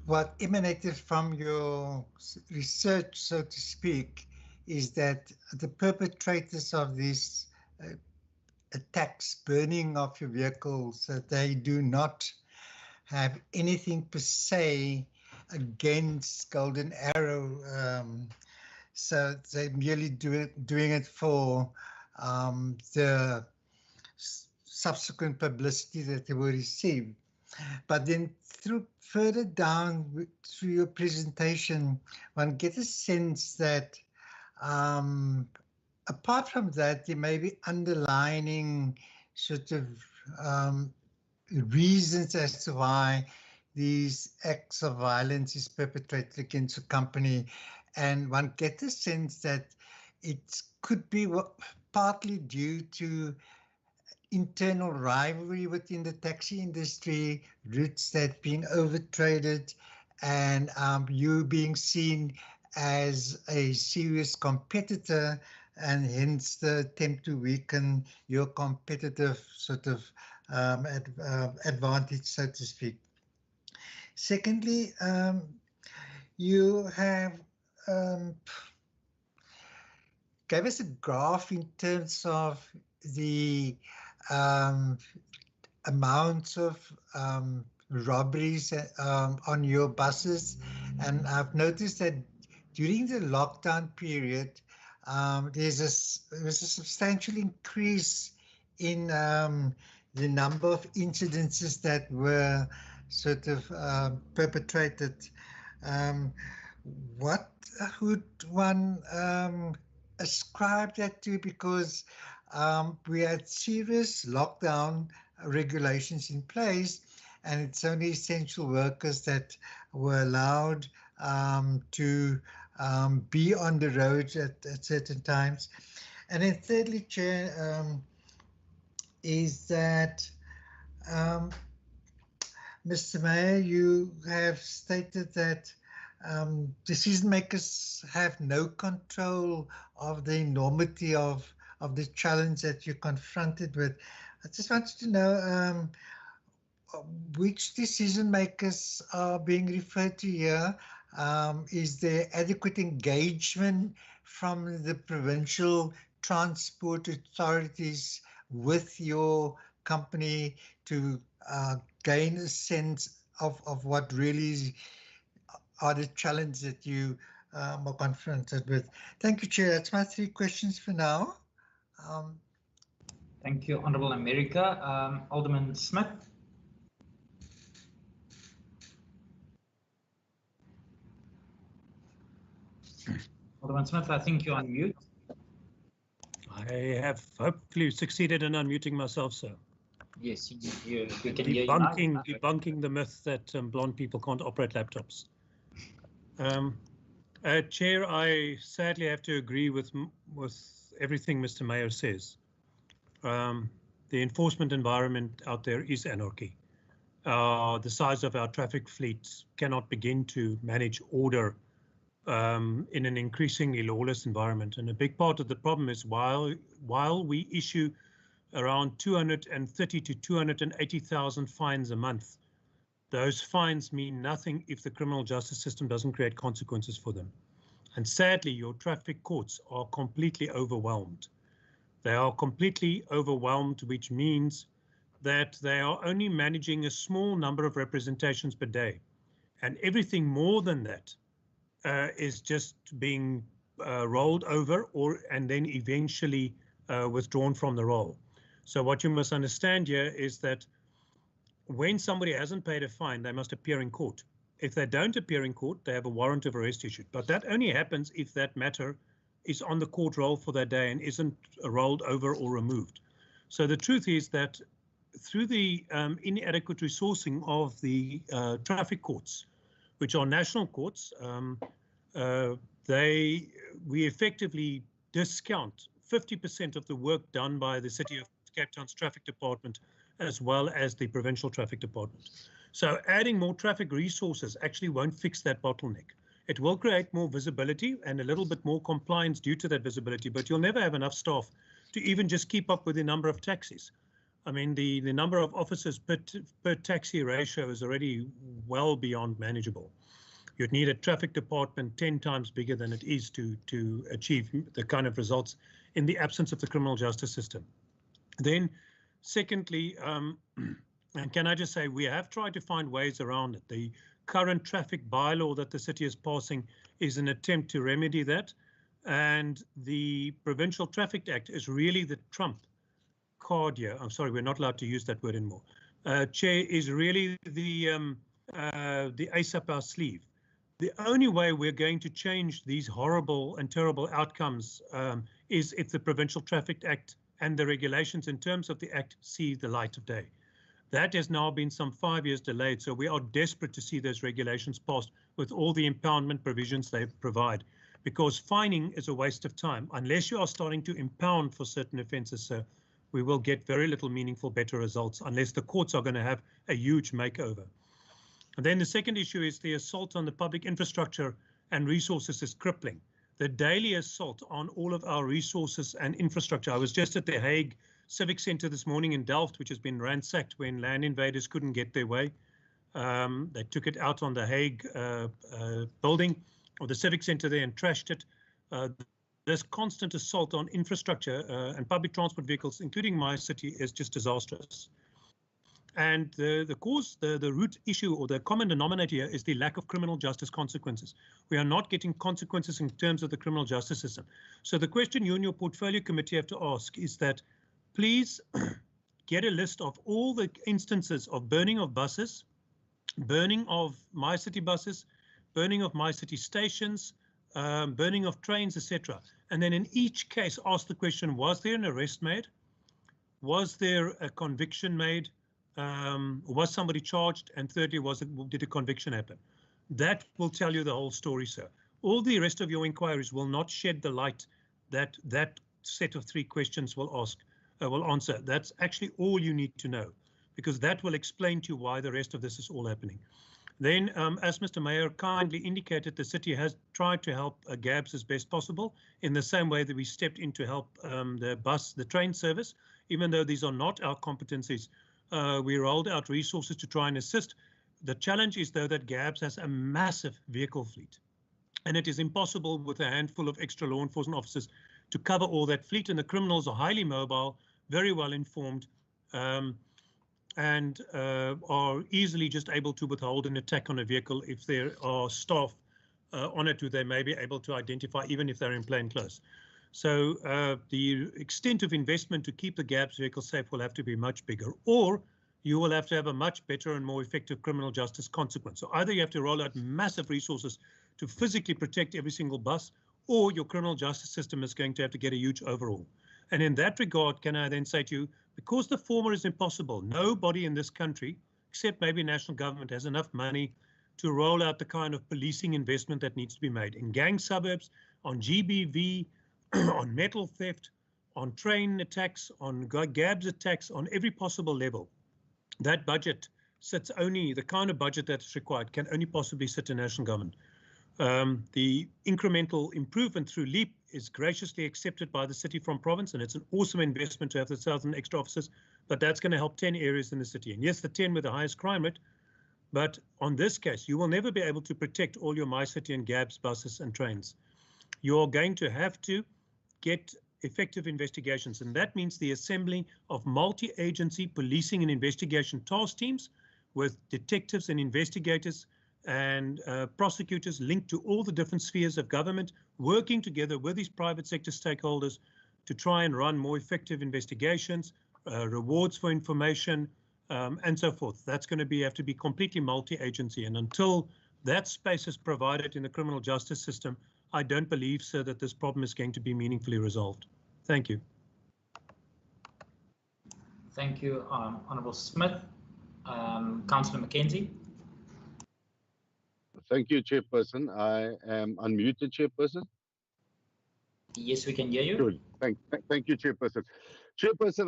what emanated from your research, so to speak, is that the perpetrators of these attacks, burning of your vehicles, that they do not have anything per se against Golden Arrow. So they're merely doing it for the subsequent publicity that they will receive. But then further down through your presentation, one gets a sense that apart from that, there may be underlining sort of reasons as to why these acts of violence is perpetrated against a company. and one gets a sense that it could be partly due to internal rivalry within the taxi industry, routes that being overtraded, and you being seen as a serious competitor, and hence the attempt to weaken your competitive sort of advantage, so to speak. Secondly, you have gave us a graph in terms of the amounts of robberies on your buses, and I've noticed that during the lockdown period, there's a substantial increase in the number of incidences that were sort of perpetrated. What would one ascribe that to? Because we had serious lockdown regulations in place, and it's only essential workers that were allowed to be on the roads at certain times. And then thirdly, Chair, is that Mr. Mayor, you have stated that decision makers have no control of the enormity of the challenge that you're confronted with. I just wanted to know which decision makers are being referred to here. Is there adequate engagement from the provincial transport authorities with your company to gain a sense of what really are the challenges that you are confronted with? Thank you, Chair. That's my 3 questions for now. Thank you, Honourable America. Alderman Smith. Alderman Smith, I think you're on mute. I have hopefully succeeded in unmuting myself, sir. Yes, you can hear you now. Debunking the myth that blonde people can't operate laptops. Chair, I sadly have to agree with everything Mr. Mayor says. The enforcement environment out there is anarchy. The size of our traffic fleets cannot begin to manage order in an increasingly lawless environment. And a big part of the problem is while we issue around 230 to 280,000 fines a month, those fines mean nothing if the criminal justice system doesn't create consequences for them. And sadly, your traffic courts are completely overwhelmed. They are completely overwhelmed, which means that they are only managing a small number of representations per day. And everything more than that is just being rolled over and then eventually withdrawn from the roll. So what you must understand here is that when somebody hasn't paid a fine, they must appear in court. If they don't appear in court, they have a warrant of arrest issued. But that only happens if that matter is on the court roll for that day and isn't rolled over or removed. So the truth is that through the inadequate resourcing of the traffic courts, which are national courts, we effectively discount 50% of the work done by the City of Cape Town's traffic department as well as the provincial traffic department. So adding more traffic resources actually won't fix that bottleneck. It will create more visibility and a little bit more compliance due to that visibility, but you'll never have enough staff to even just keep up with the number of taxis. I mean, the number of officers per taxi ratio is already well beyond manageable. You'd need a traffic department 10 times bigger than it is to achieve the kind of results in the absence of the criminal justice system. Then, secondly, and can I just say, we have tried to find ways around it. The current traffic bylaw that the city is passing is an attempt to remedy that. And the Provincial Traffic Act is really the trump card here. I'm sorry, we're not allowed to use that word anymore. Chair, is really the ace up our sleeve. The only way we're going to change these horrible and terrible outcomes is if the Provincial Traffic Act and the regulations in terms of the Act see the light of day. That has now been some 5 years delayed, so we are desperate to see those regulations passed with all the impoundment provisions they provide. because fining is a waste of time unless you are starting to impound for certain offences. So we will get very little meaningful better results unless the courts are going to have a huge makeover. And then the second issue is the assault on the public infrastructure and resources is crippling. The daily assault on all of our resources and infrastructure. I was just at the Hague Civic Centre this morning in Delft, which has been ransacked when land invaders couldn't get their way. They took it out on the Hague building or the Civic Centre there and trashed it. This constant assault on infrastructure and public transport vehicles, including my city, is just disastrous. And the root issue or the common denominator here is the lack of criminal justice consequences. We are not getting consequences in terms of the criminal justice system. So the question you and your portfolio committee have to ask is that please get a list of all the instances of burning of buses, burning of my city buses, burning of my city stations, burning of trains, etc. And then in each case ask the question, was there an arrest made? Was there a conviction made? Was somebody charged? And thirdly, did a conviction happen? That will tell you the whole story, sir. All the rest of your inquiries will not shed the light that that set of three questions will answer. That's actually all you need to know, because that will explain to you why the rest of this is all happening. Then, as Mr. Mayor kindly indicated, the city has tried to help GABS as best possible in the same way that we stepped in to help the train service, even though these are not our competencies. We rolled out resources to try and assist. The challenge is, though, that GABS has a massive vehicle fleet, and it is impossible with a handful of extra law enforcement officers to cover all that fleet, and the criminals are highly mobile, very well informed, and are easily just able to withhold an attack on a vehicle if there are staff on it who they may be able to identify, even if they're in plain clothes. So the extent of investment to keep the GABS vehicle safe will have to be much bigger, or you will have to have a much better and more effective criminal justice consequence. So either you have to roll out massive resources to physically protect every single bus, or your criminal justice system is going to have to get a huge overhaul. And in that regard, can I then say to you, because the former is impossible, nobody in this country, except maybe national government, has enough money to roll out the kind of policing investment that needs to be made in gang suburbs, on GBV, on metal theft, on train attacks, on GABS attacks, on every possible level. That budget sits only, the kind of budget that's required can only possibly sit in national government. The incremental improvement through LEAP is graciously accepted by the city from province, and it's an awesome investment to have the 1,000 extra officers, but that's going to help 10 areas in the city. And yes, the 10 with the highest crime rate, but on this case, you will never be able to protect all your My City and GABS buses and trains. You're going to have to get effective investigations, and that means the assembling of multi-agency policing and investigation task teams with detectives and investigators and prosecutors linked to all the different spheres of government, working together with these private sector stakeholders to try and run more effective investigations, rewards for information, and so forth. That's going to have to be completely multi-agency, and until that space is provided in the criminal justice system, I don't believe, sir, that this problem is going to be meaningfully resolved. Thank you. Thank you, Honourable Smith. Councillor Mackenzie. Thank you, Chairperson. I am unmuted, Chairperson. Yes, we can hear you. Good. Thank you, Chairperson. Chairperson,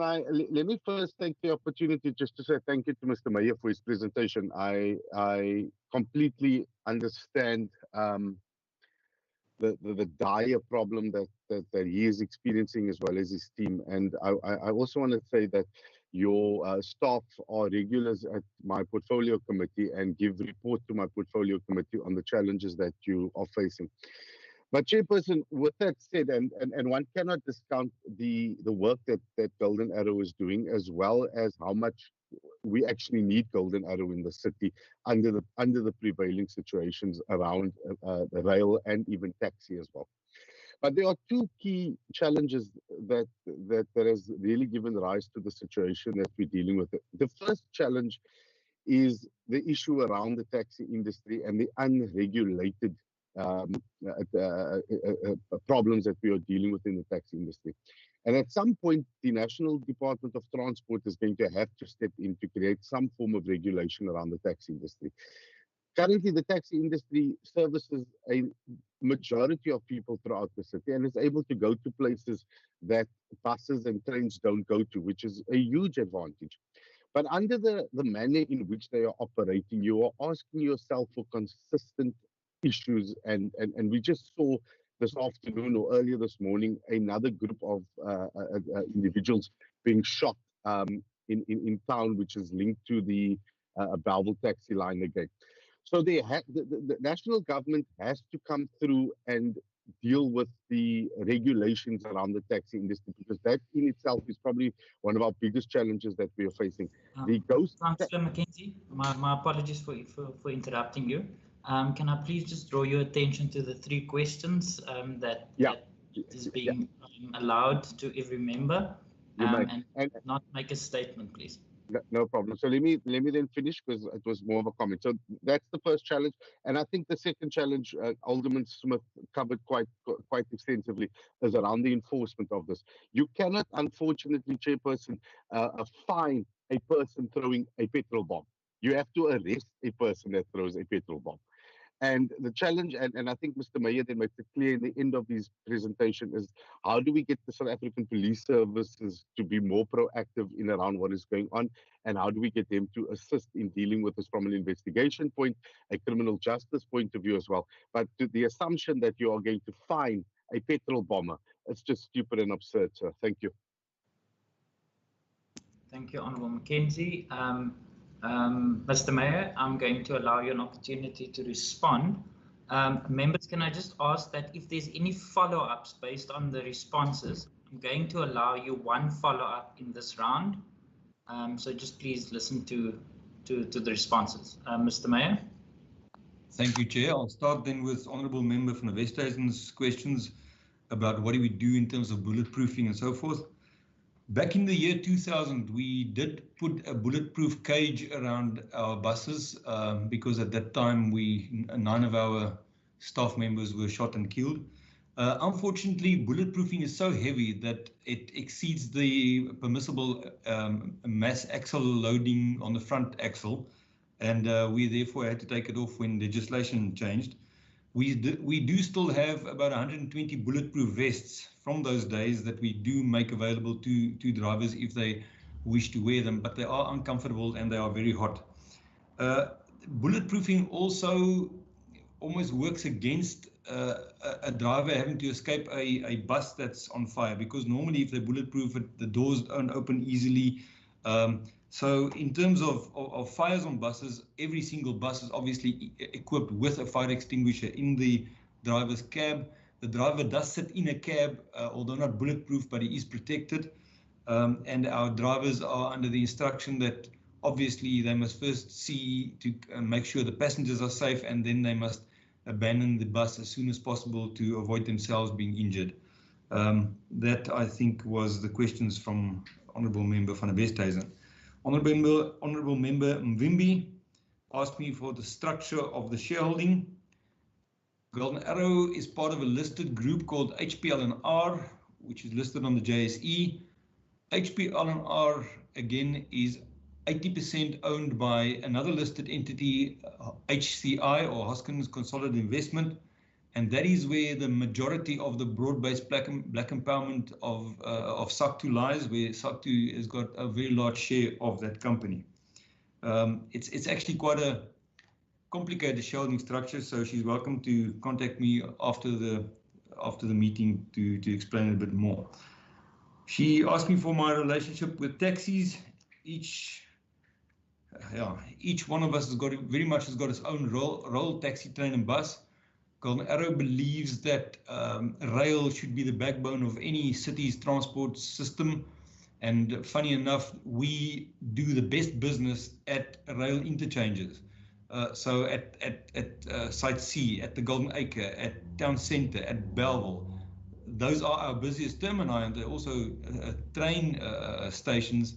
let me first take the opportunity just to say thank you to Mr. Mayor for his presentation. I completely understand the dire problem that he is experiencing, as well as his team. And I also want to say that your staff are regulars at my portfolio committee and give report to my portfolio committee on the challenges that you are facing. But Chairperson, with that said, and one cannot discount the work that Golden Arrow is doing, as well as how much we actually need Golden Arrow in the city under the prevailing situations around the rail and even taxi as well. But there are two key challenges that has really given rise to the situation that we're dealing with. The first challenge is the issue around the taxi industry and the unregulated problems that we are dealing with in the taxi industry. And at some point, the National Department of Transport is going to have to step in to create some form of regulation around the taxi industry. Currently, the taxi industry services a majority of people throughout the city and is able to go to places that buses and trains don't go to, which is a huge advantage. But under the manner in which they are operating, you are asking yourself for consistent issues. And we just saw this afternoon or earlier this morning another group of individuals being shot in town, which is linked to the Belleville taxi line again. So the national government has to come through and deal with the regulations around the taxi industry, because that in itself is probably one of our biggest challenges that we are facing. The ghost. Councillor Mackenzie, my apologies for interrupting you. Can I please just draw your attention to the 3 questions that is being allowed to every member, and not make a statement, please. No problem. So let me then finish, because it was more of a comment. So that's the first challenge, and I think the second challenge, Alderman Smith covered quite extensively, is around the enforcement of this. You cannot, unfortunately, Chairperson, fine a person throwing a petrol bomb. You have to arrest a person that throws a petrol bomb. And the challenge, and I think Mr. Meyer then makes it clear in the end of his presentation, is how do we get the South African Police Services to be more proactive in around what is going on, and how do we get them to assist in dealing with this from an investigation point, a criminal justice point of view as well. But to the assumption that you are going to fine a petrol bomber, it's just stupid and absurd, sir. Thank you. Thank you, Honourable Mackenzie. Mr. Mayor, I'm going to allow you an opportunity to respond. Members, can I just ask that if there's any follow-ups based on the responses, I'm going to allow you 1 follow-up in this round. So just please listen to the responses. Mr. Mayor. Thank you, Chair. I'll start then with Honourable Member van der Westhuizen's questions about what do we do in terms of bulletproofing and so forth. Back in the year 2000, we did put a bulletproof cage around our buses because at that time 9 of our staff members were shot and killed. Unfortunately, bulletproofing is so heavy that it exceeds the permissible mass axle loading on the front axle, and we therefore had to take it off when legislation changed. We do still have about 120 bulletproof vests from those days that we do make available to drivers if they wish to wear them, but they are uncomfortable and they are very hot. Bulletproofing also almost works against a driver having to escape a bus that's on fire, because normally if they bulletproof it, the doors don't open easily. So in terms of fires on buses, every single bus is obviously equipped with a fire extinguisher in the driver's cab. The driver does sit in a cab, although not bulletproof, but he is protected. And our drivers are under the instruction that obviously they must first see to make sure the passengers are safe, and then they must abandon the bus as soon as possible to avoid themselves being injured. That, I think, was the questions from Honourable Member van der Westhuizen. Honourable Member Mvimbi asked me for the structure of the shareholding. Golden Arrow is part of a listed group called HPL&R, which is listed on the JSE. HPL&R, again, is 80% owned by another listed entity, HCI, or Hoskins Consolidated Investment, and that is where the majority of the broad-based black empowerment of SACTU lies, where SACTU has got a very large share of that company. It's actually quite a complicated shareholding structure, so she's welcome to contact me after the meeting to explain a bit more. She asked me for my relationship with taxis. Each one of us has got very much has got its own role, taxi, train, and bus. Golden Arrow believes that rail should be the backbone of any city's transport system. And funny enough, we do the best business at rail interchanges. So at Site C, at the Golden Acre, at Town Centre, at Belleville. Those are our busiest termini, and they're also train stations.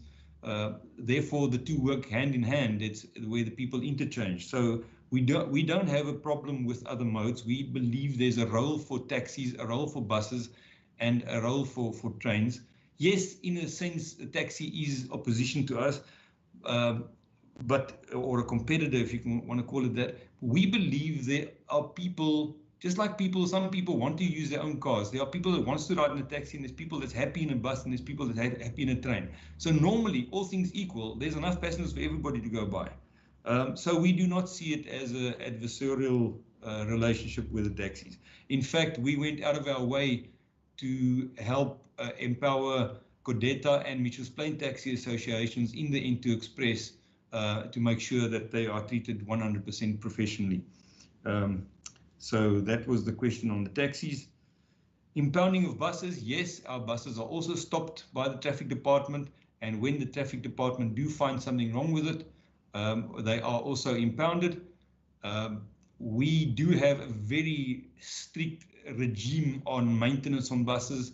Therefore, the two work hand in hand. It's where the people interchange. So we don't have a problem with other modes. We believe there's a role for taxis, a role for buses, and a role for trains. Yes, in a sense, a taxi is opposition to us. or a competitor, if you want to call it that. We believe there are people, just like people, some people want to use their own cars. There are people that wants to ride in a taxi, and there's people that's happy in a bus, and there's people that are happy in a train. So normally, all things equal, there's enough passengers for everybody to go by. So we do not see it as an adversarial relationship with the taxis. In fact, we went out of our way to help empower Codeta and Mitchells Plain Taxi Associations in the Into Express to make sure that they are treated 100% professionally. So that was the question on the taxis. Impounding of buses, yes, our buses are also stopped by the traffic department, and when the traffic department do find something wrong with it, they are also impounded. We do have a very strict regime on maintenance on buses.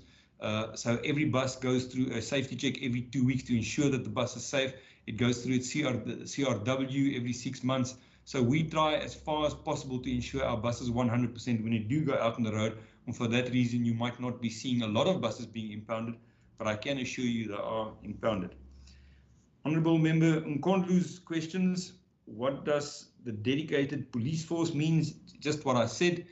So every bus goes through a safety check every 2 weeks to ensure that the bus is safe. It goes through its CRW every 6 months. So we try as far as possible to ensure our buses 100% when they do go out on the road. And for that reason, you might not be seeing a lot of buses being impounded, but I can assure you they are impounded. Honourable Member Nkondlu's questions. What does the dedicated police force mean? Just what I said,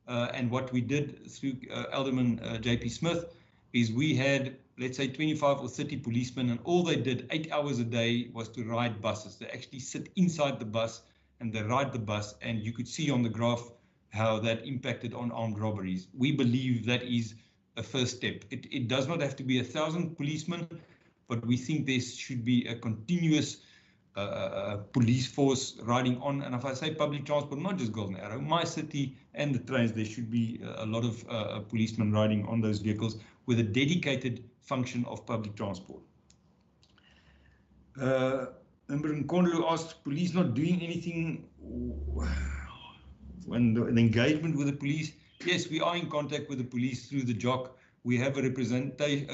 and what we did through Alderman JP Smith is we had, let's say, 25 or 30 policemen, and all they did 8 hours a day was to ride buses. They actually sit inside the bus and they ride the bus, and you could see on the graph how that impacted on armed robberies. We believe that is a first step. It does not have to be 1,000 policemen, but we think there should be a continuous police force riding on. And if I say public transport, not just Golden Arrow, my city and the trains, there should be a lot of policemen riding on those vehicles with a dedicated function of public transport. Member Nkondlu asked, police not doing anything when the engagement with the police. Yes, we are in contact with the police through the JOC. We have a representative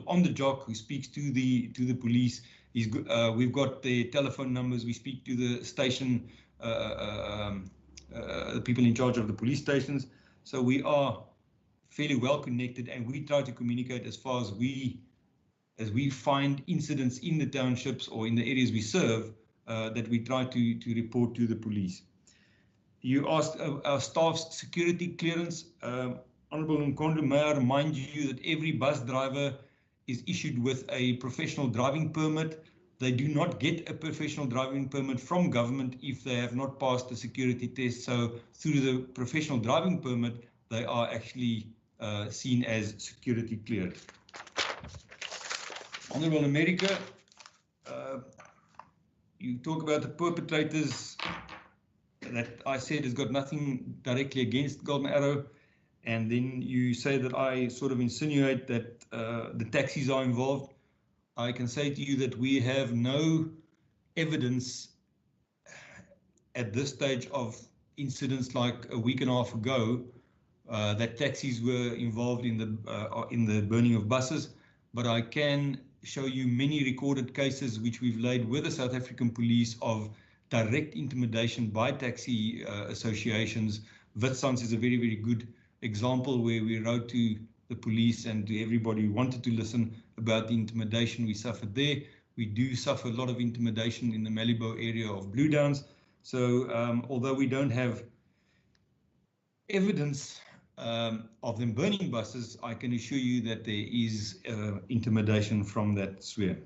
on the JOC who speaks to the police. We've got their telephone numbers. We speak to the station, the people in charge of the police stations. So we are fairly well connected, and we try to communicate as far as we find incidents in the townships or in the areas we serve, that we try to report to the police. You asked our staff's security clearance. Honourable Nkondlu, may I remind you that every bus driver is issued with a professional driving permit. They do not get a professional driving permit from government if they have not passed the security test. So through the professional driving permit, they are actually seen as security cleared. Honourable America, you talk about the perpetrators that I said has got nothing directly against Golden Arrow, and then you say that I sort of insinuate that the taxis are involved. I can say to you that we have no evidence at this stage of incidents like a week and a half ago that taxis were involved in the burning of buses, but I can show you many recorded cases which we've laid with the South African police of direct intimidation by taxi associations. Witstrand is a very, very good example where we wrote to the police and to everybody who wanted to listen about the intimidation we suffered there. We do suffer a lot of intimidation in the Malibu area of Blue Downs. So although we don't have evidence of them burning buses, I can assure you that there is intimidation from that sphere.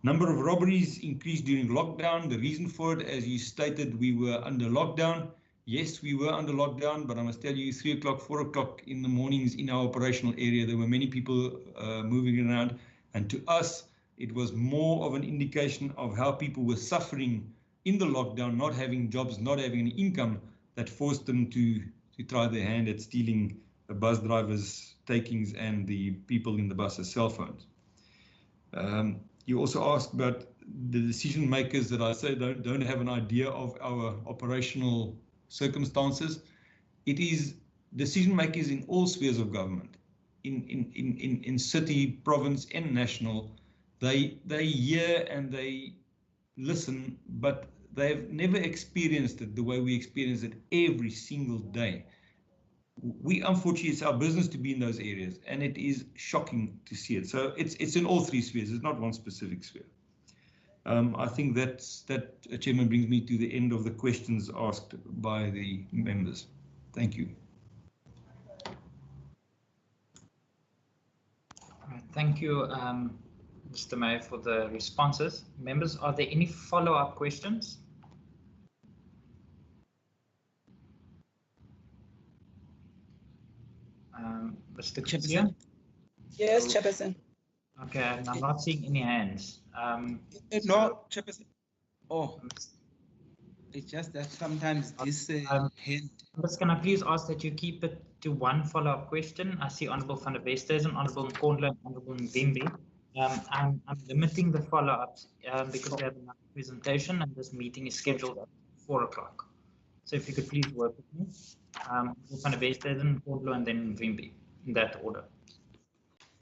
Number of robberies increased during lockdown. The reason for it, as you stated, we were under lockdown. Yes, we were under lockdown, but I must tell you, 3 o'clock, 4 o'clock in the mornings in our operational area, there were many people moving around. And to us, it was more of an indication of how people were suffering in the lockdown, not having jobs, not having any income, that forced them to try their hand at stealing the bus drivers' takings and the people in the buses' cell phones. You also asked about the decision makers that I say don't have an idea of our operational circumstances. It is decision makers in all spheres of government, in city, province, and national. They hear and they listen, but they've never experienced it the way we experience it every single day. Unfortunately, it's our business to be in those areas, and it is shocking to see it. So it's in all three spheres. It's not one specific sphere. I think that, Chairman, brings me to the end of the questions asked by the members. Thank you. Thank you, Mr. Mayor, for the responses. Members, are there any follow-up questions? Mr. Chairperson? Yes, Chairperson. Okay, I'm not seeing any hands. No, Chairperson. Oh, it's just that sometimes this hand. Can I please ask that you keep it to one follow-up question? I see Honourable van der Westhuizen, Honourable Nkondlo, and Honourable Mvimbi. I'm limiting the follow-ups because we have another presentation and this meeting is scheduled at 4 o'clock. So if you could please work with me. Honourable van der Westhuizen, Nkondlo, and then Mvimbi in that order.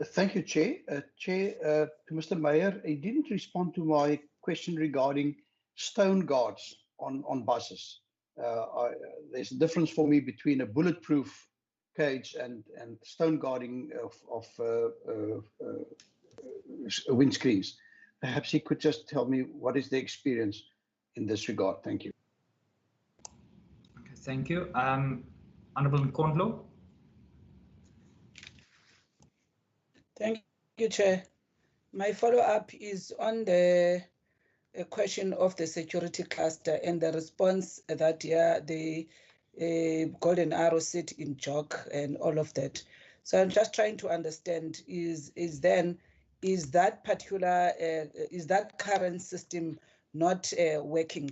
Thank you, Chair. Chair, to Mr. Mayor, he didn't respond to my question regarding stone guards on buses. There's a difference for me between a bulletproof cage and stone guarding of windscreens. Perhaps he could just tell me what is the experience in this regard. Thank you. Okay, thank you. Honourable Nkondlo. Thank you, Chair. My follow-up is on the question of the security cluster and the response that the Golden Arrow sit in JOC and all of that. So I'm just trying to understand is that particular is that current system not working?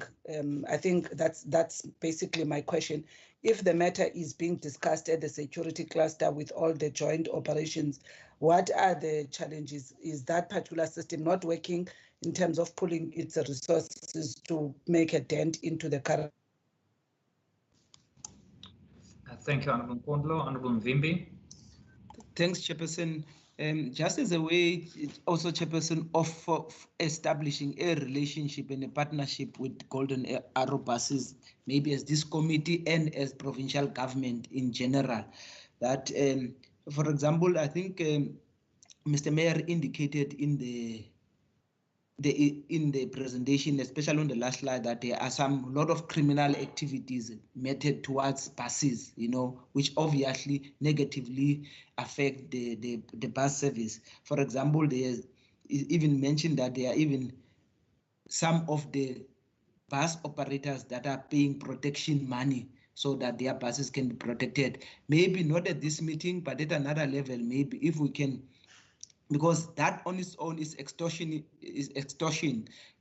I think that's basically my question. If the matter is being discussed at the security cluster with all the joint operations, what are the challenges? Is that particular system not working in terms of pulling its resources to make a dent into the current? Thank you, Honourable Nkondlo. Honourable Mvimbi. Thanks, Chairperson. Just as a way, also Chairperson, of establishing a relationship and a partnership with Golden Arrow buses, maybe as this committee and as provincial government in general, that, for example, I think Mr. Mayor indicated in the presentation, especially on the last slide, that there are a lot of criminal activities meted towards buses, which obviously negatively affect the bus service. For example, there's even mentioned that there are even some of the bus operators that are paying protection money so that their buses can be protected. Maybe not at this meeting, but at another level, maybe if we can, because that on its own is extortion,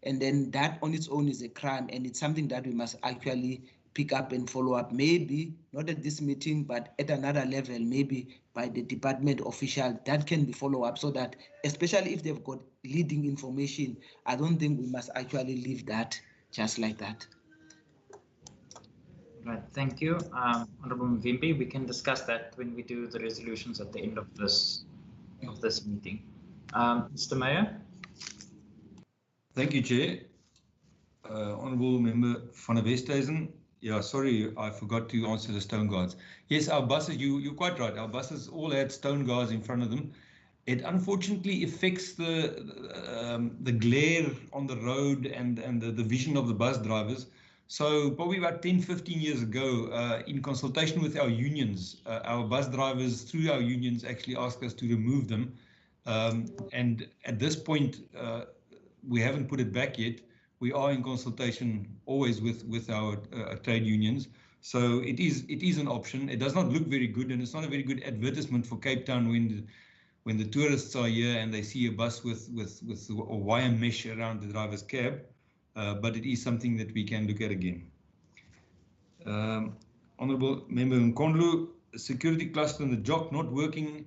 and then that on its own is a crime, and it's something that we must actually pick up and follow up. Maybe not at this meeting, but at another level, maybe by the department official, that can be follow up, so that, especially if they've got leading information, I don't think we must actually leave that just like that. Right, thank you, Honourable Mvimbi. We can discuss that when we do the resolutions at the end of this meeting. Mr. Mayor. Thank you, Chair. Honourable Member van der Westhuizen. Yeah, sorry, I forgot to answer the stone guards. Yes, our buses, you're quite right. Our buses all had stone guards in front of them. It unfortunately affects the glare on the road and the vision of the bus drivers. So probably about 10, 15 years ago, in consultation with our unions, our bus drivers through our unions actually asked us to remove them. And at this point, we haven't put it back yet. We are in consultation always with our trade unions. So it is an option. It does not look very good, and it's not a very good advertisement for Cape Town when the tourists are here and they see a bus with a wire mesh around the driver's cab. But it is something that we can look at again. Honourable Member Nkondlo, security cluster in the JOC not working,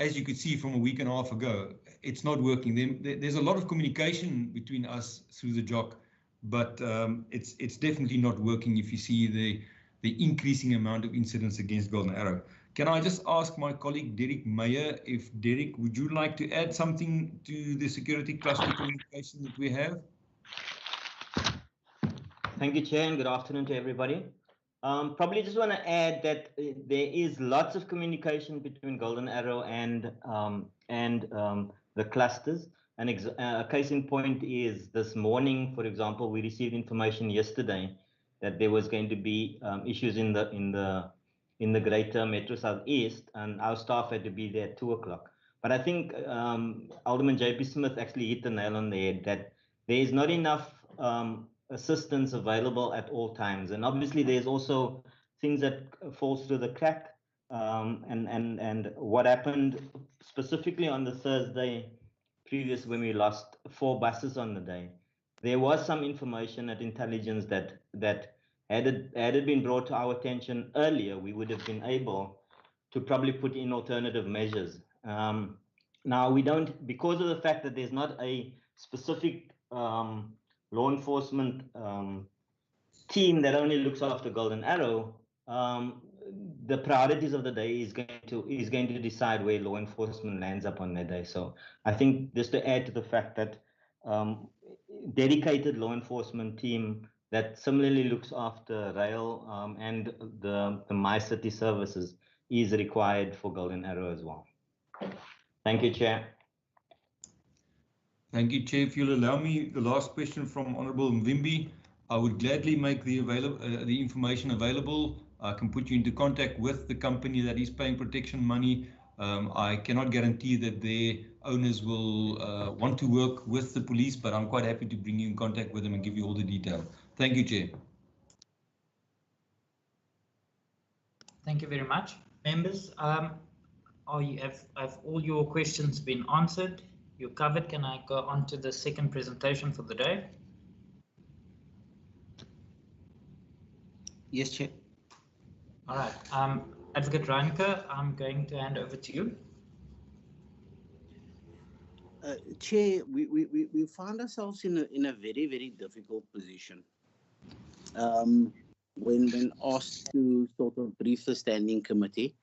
as you could see from a week and a half ago. It's not working. There's a lot of communication between us through the JOC, but it's definitely not working if you see the increasing amount of incidents against Golden Arrow. Can I just ask my colleague Derek Meyer, if Derek, would you like to add something to the security cluster communication that we have? Thank you, Chair, and good afternoon to everybody. Probably just want to add that there is lots of communication between Golden Arrow and the clusters. A case in point is this morning, for example, we received information yesterday that there was going to be issues in the greater Metro Southeast, and our staff had to be there at 2 o'clock. But I think Alderman J.P. Smith actually hit the nail on the head that there is not enough assistance available at all times. And obviously there's also things that falls through the crack. And what happened specifically on the Thursday previous when we lost 4 buses on the day, there was some information at intelligence that had it been brought to our attention earlier, we would have been able to probably put in alternative measures. Now we don't, because of the fact that there's not a specific law enforcement team that only looks after Golden Arrow, the priorities of the day is going to decide where law enforcement lands up on that day. So I think just to add to the fact that dedicated law enforcement team that similarly looks after rail and the My City services is required for Golden Arrow as well. Thank you, Chair. Thank you, Chair. If you'll allow me, the last question from Honourable Mvimbi. I would gladly make the information available. I can put you into contact with the company that is paying protection money. I cannot guarantee that their owners will want to work with the police, but I'm quite happy to bring you in contact with them and give you all the detail. Thank you, Chair. Thank you very much. Members, have all your questions been answered? You're covered. Can I go on to the second presentation for the day? Yes, Chair. All right. Advocate Reinke, I'm going to hand over to you. Chair, we found ourselves in a very, very difficult position. When asked to sort of brief the standing committee,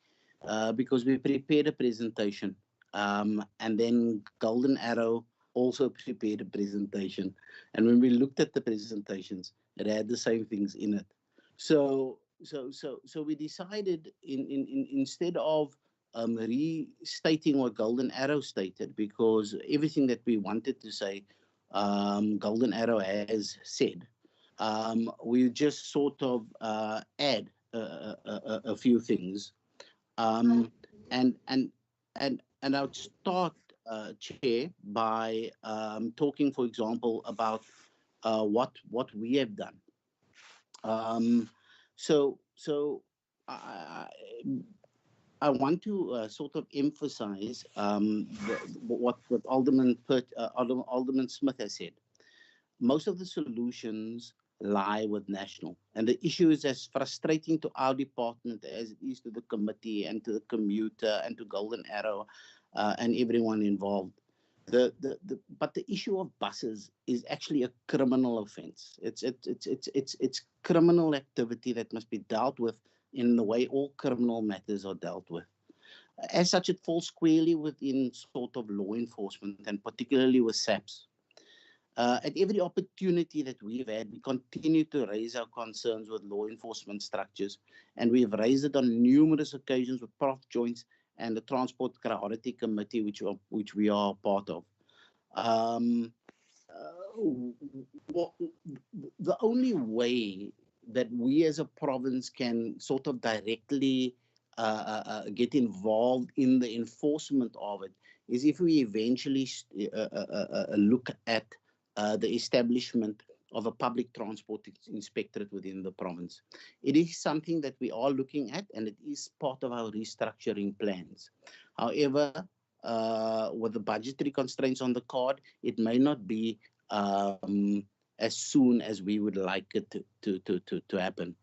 because we prepared a presentation, and then Golden Arrow also prepared a presentation. And when we looked at the presentations, it had the same things in it. So we decided instead of restating what Golden Arrow stated, because everything that we wanted to say, Golden Arrow has said, we just sort of add a few things, and I would start, Chair, by talking, for example, about what we have done. So I want to sort of emphasize what Alderman Smith has said. Most of the solutions lie with national, and the issue is as frustrating to our department as it is to the committee and to the commuter and to Golden Arrow and everyone involved. But the issue of buses is actually a criminal offence. It's criminal activity that must be dealt with in the way all criminal matters are dealt with. As such, it falls squarely within sort of law enforcement, and particularly with SAPS. At every opportunity that we've had, we continue to raise our concerns with law enforcement structures, and we've raised it on numerous occasions with Prof. Joints and the Transport Priority Committee, which we are part of. The only way that we as a province can sort of directly get involved in the enforcement of it is if we eventually look at the establishment of a public transport inspectorate within the province. It is something that we are looking at, and it is part of our restructuring plans. However, with the budgetary constraints on the card, it may not be as soon as we would like it to happen,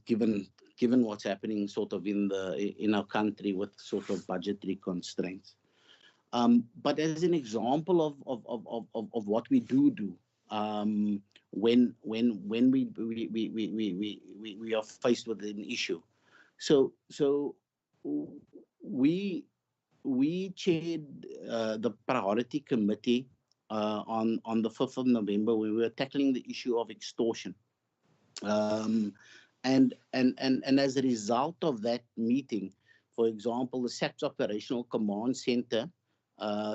given what's happening sort of in our country with sort of budgetary constraints. But as an example of what we do, when we are faced with an issue, so we chaired the priority committee on the 5th of November when we were tackling the issue of extortion, and as a result of that meeting, for example, the SAPS Operational Command Center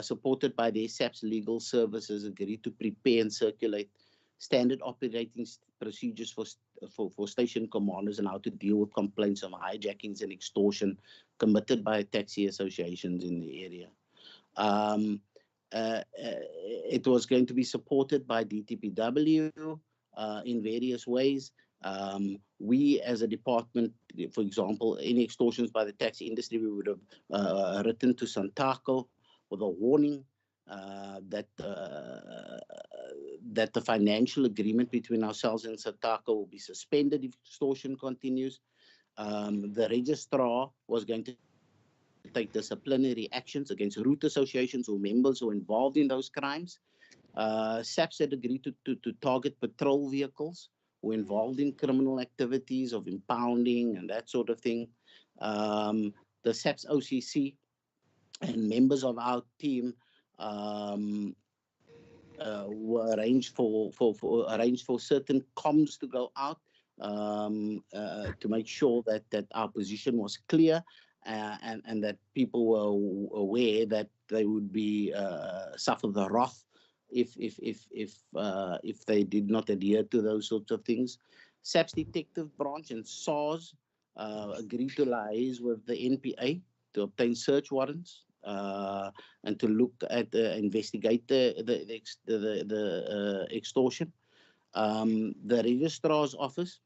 supported by their SAPS legal services, agreed to prepare and circulate standard operating procedures for station commanders and how to deal with complaints of hijackings and extortion committed by taxi associations in the area. It was going to be supported by DTPW in various ways. We as a department, for example, any extortions by the taxi industry, we would have written to Santaco with a warning that the financial agreement between ourselves and Santaco will be suspended if extortion continues. The registrar was going to take disciplinary actions against route associations or members who are involved in those crimes. SAPS had agreed to target patrol vehicles who were involved in criminal activities of impounding and that sort of thing. The SAPS OCC and members of our team were arranged for certain comms to go out to make sure that our position was clear and that people were aware that they would be suffer the wrath if they did not adhere to those sorts of things. SAPS Detective Branch and SARS agreed to liaise with the NPA to obtain search warrants and to look at investigate the extortion. The registrar's office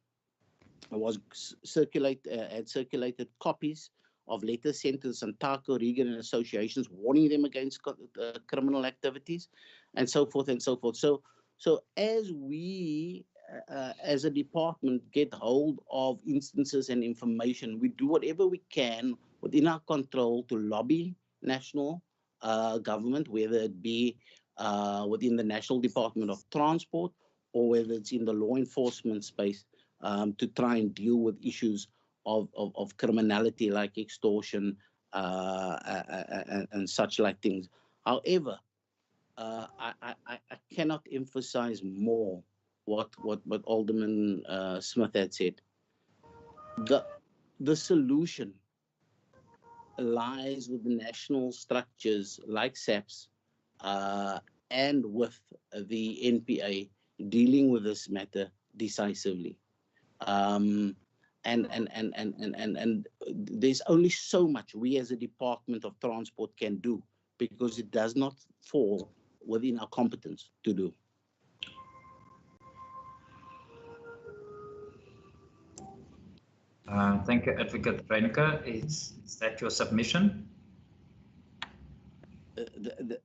was had circulated copies of letters sent to Santaco, Regan and associations warning them against criminal activities and so forth and so forth. So as we as a department get hold of instances and information, we do whatever we can within our control to lobby national government, whether it be within the National Department of Transport or whether it's in the law enforcement space, to try and deal with issues of criminality like extortion and such like things. However, I cannot emphasize more what Alderman Smith had said. The solution lies with the national structures like SAPS and with the NPA dealing with this matter decisively. And there's only so much we as a Department of Transport can do because it does not fall within our competence to do. Thank you, Advocate Reyneke. Is that your submission?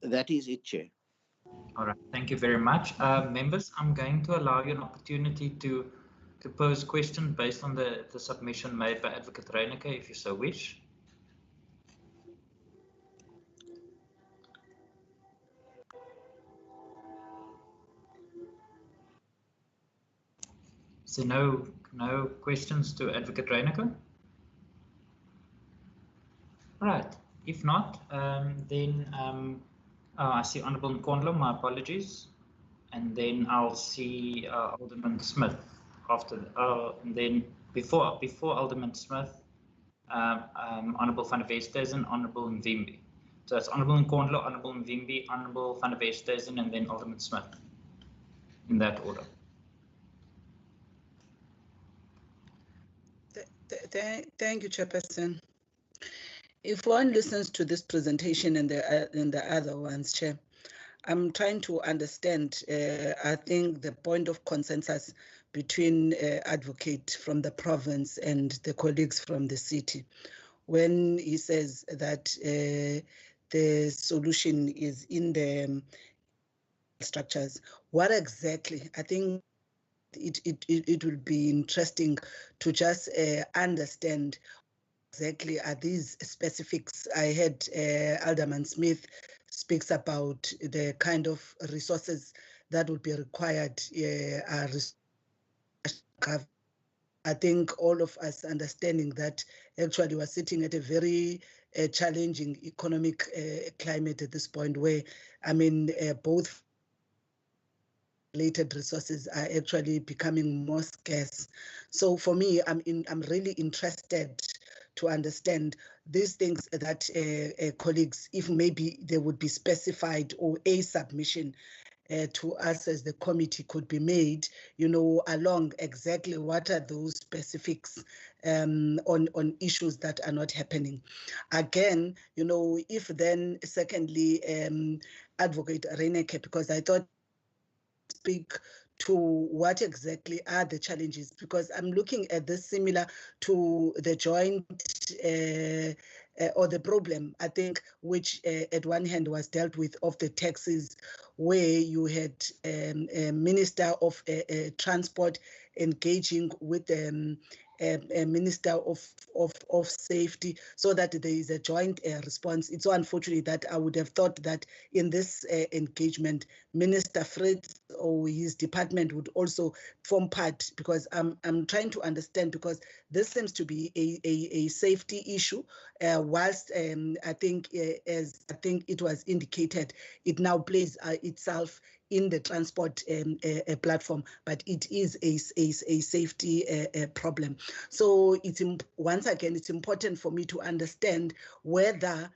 That is it, Chair. All right, thank you very much. Members, I'm going to allow you an opportunity to pose questions based on the submission made by Advocate Reyneke, if you so wish. So no questions to Advocate Reyneke? All right, if not, then I see Honourable Nkondlo, my apologies. And then I'll see Alderman Smith after, and then before Alderman Smith, Honourable Van der Westhuizen, Honourable Mvimbi. So that's Honourable Nkondlo, Honourable Mvimbi, Honourable Van der Westhuizen, and then Alderman Smith, in that order. Thank you, Chairperson. If one listens to this presentation and the other ones, Chair, I'm trying to understand, I think, the point of consensus between advocate from the province and the colleagues from the city when he says that the solution is in the structures. What exactly? I think it will be interesting to just understand exactly are these specifics. I heard Alderman Smith speaks about the kind of resources that would be required. I think all of us understanding that actually we're sitting at a very challenging economic climate at this point where, I mean, both related resources are actually becoming more scarce. So for me, I'm really interested to understand these things that colleagues, if maybe they would be specified or a submission to us as the committee could be made, along exactly what are those specifics on issues that are not happening. Again, if then secondly, Advocate Reineke, because I thought speak to what exactly are the challenges, because I'm looking at this similar to the joint or the problem, I think, which at one hand was dealt with of the taxes, where you had a Minister of Transport engaging with a Minister of Safety, so that there is a joint response. It's so unfortunate that I would have thought that in this engagement, Minister Fritz or his department would also form part, because I'm trying to understand, because this seems to be a safety issue, whilst I think as I think it was indicated, it now plays itself in the transport platform, but it is a safety problem. So once again, it's important for me to understand whether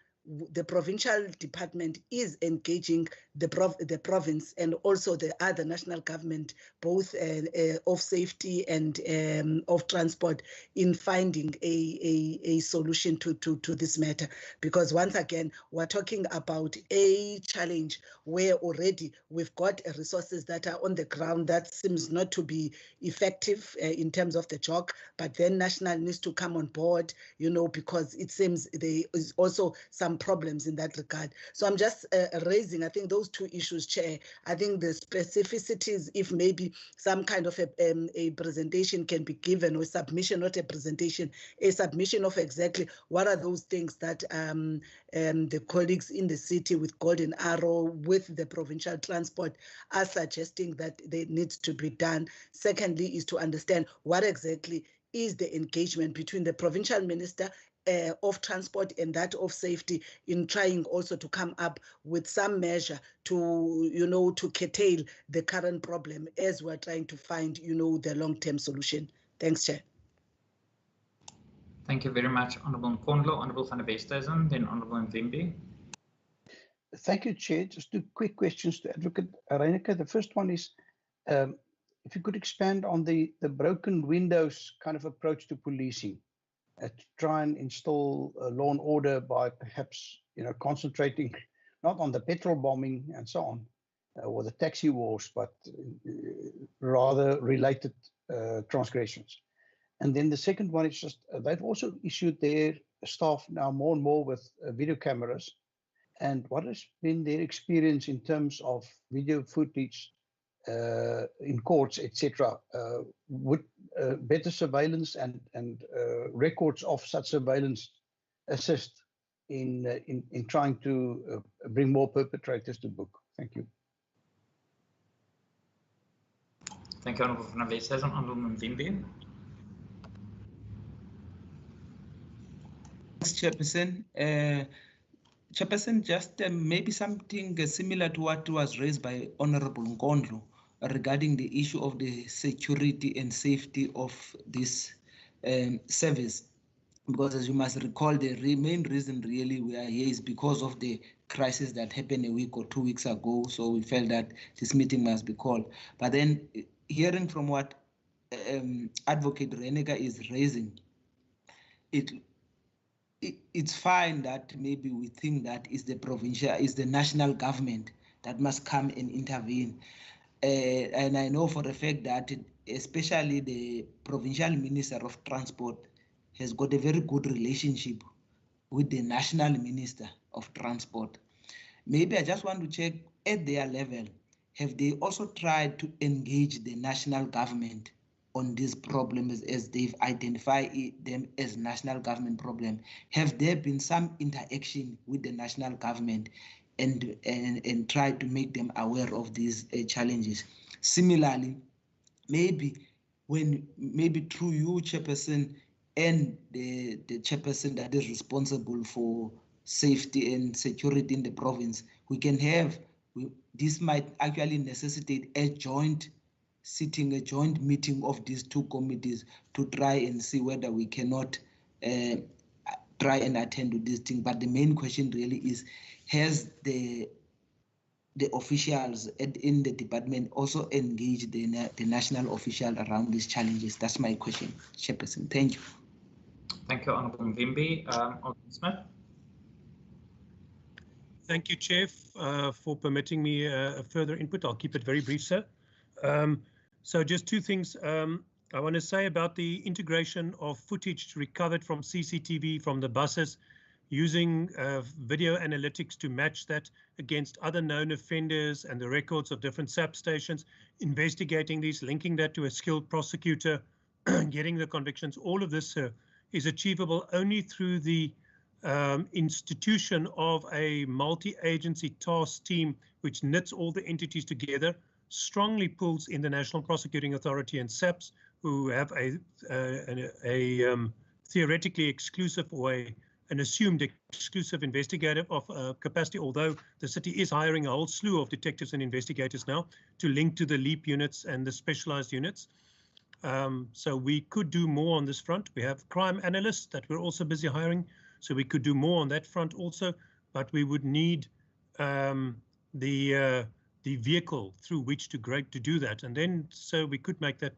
the provincial department is engaging the province and also the other national government, both of safety and of transport, in finding a solution to this matter. Because once again, we're talking about a challenge where already we've got resources that are on the ground that seems not to be effective in terms of the job, but then national needs to come on board, because it seems there is also some problems in that regard. So I'm just raising, I think, those two issues, Chair. I think the specificities, if maybe some kind of a presentation can be given, or submission, not a presentation, a submission of exactly what are those things that the colleagues in the city with Golden Arrow, with the provincial transport, are suggesting that they need to be done. Secondly, is to understand what exactly is the engagement between the provincial minister of transport and that of safety, in trying also to come up with some measure to, to curtail the current problem as we're trying to find, the long-term solution. Thanks, Chair. Thank you very much, Honourable Nkondlo. Honourable van der Westhuizen, then Honourable Mvimbi. Thank you, Chair. Just two quick questions to Advocate Reineke. The first one is, if you could expand on the broken windows kind of approach to policing, to try and install law and order by perhaps, concentrating not on the petrol bombing and so on, or the taxi wars, but rather related transgressions. And then the second one is just, they've also issued their staff now more and more with video cameras. And what has been their experience in terms of video footage in courts, etc.? Would better surveillance and records of such surveillance assist in trying to bring more perpetrators to book? Thank you. Thank you, Honourable van der Westhuizen. Honourable Mvimbi. Thanks, Chairperson. Chairperson, just maybe something similar to what was raised by Honourable Nkondlo regarding the issue of the security and safety of this service. Because as you must recall, the main reason really we are here is because of the crisis that happened a week or 2 weeks ago. So we felt that this meeting must be called. But then hearing from what Advocate Reineke is raising, it's fine that maybe we think that is the national government that must come and intervene. And I know for a fact that especially the provincial minister of transport has got a very good relationship with the national minister of transport. Maybe I just want to check at their level, have they also tried to engage the national government on these problems as they've identified them as national government problem? Have there been some interaction with the national government and try to make them aware of these challenges? Similarly, maybe through you, Chairperson, and the chairperson that is responsible for safety and security in the province, we can have, this might actually necessitate a joint meeting of these two committees to try and see whether we cannot try and attend to this thing. But the main question really is, has the officials in the department also engaged the national official around these challenges? That's my question, Chairperson. Thank you. Thank you, Honourable Mvimbi. Alderman Smith. Thank you, Chair, for permitting me a further input. I'll keep it very brief, sir. So just two things I want to say about the integration of footage recovered from CCTV from the buses, using video analytics to match that against other known offenders and the records of different SAP stations, investigating these, linking that to a skilled prosecutor, getting the convictions. All of this is achievable only through the institution of a multi-agency task team which knits all the entities together, strongly pulls in the National Prosecuting Authority and SAPS, who have a theoretically exclusive or an assumed exclusive investigative capacity, although the city is hiring a whole slew of detectives and investigators now to link to the LEAP units and the specialized units. So we could do more on this front. We have crime analysts that we're also busy hiring, so we could do more on that front also, but we would need the vehicle through which to do that. And then so we could make that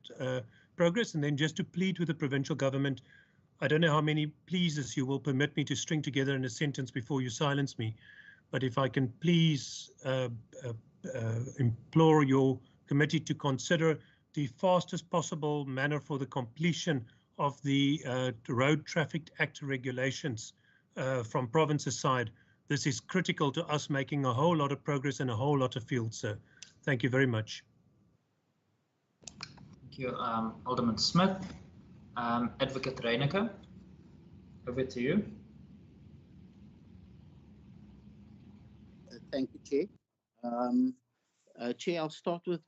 progress. And then just to plead with the provincial government, I don't know how many pleases you will permit me to string together in a sentence before you silence me, but if I can please implore your committee to consider the fastest possible manner for the completion of the Road Traffic Act regulations from province's side. This is critical to us making a whole lot of progress in a whole lot of fields, sir. Thank you very much. Thank you, Alderman Smith. Advocate Reyneke, over to you. Thank you, Chair. Chair, I'll start with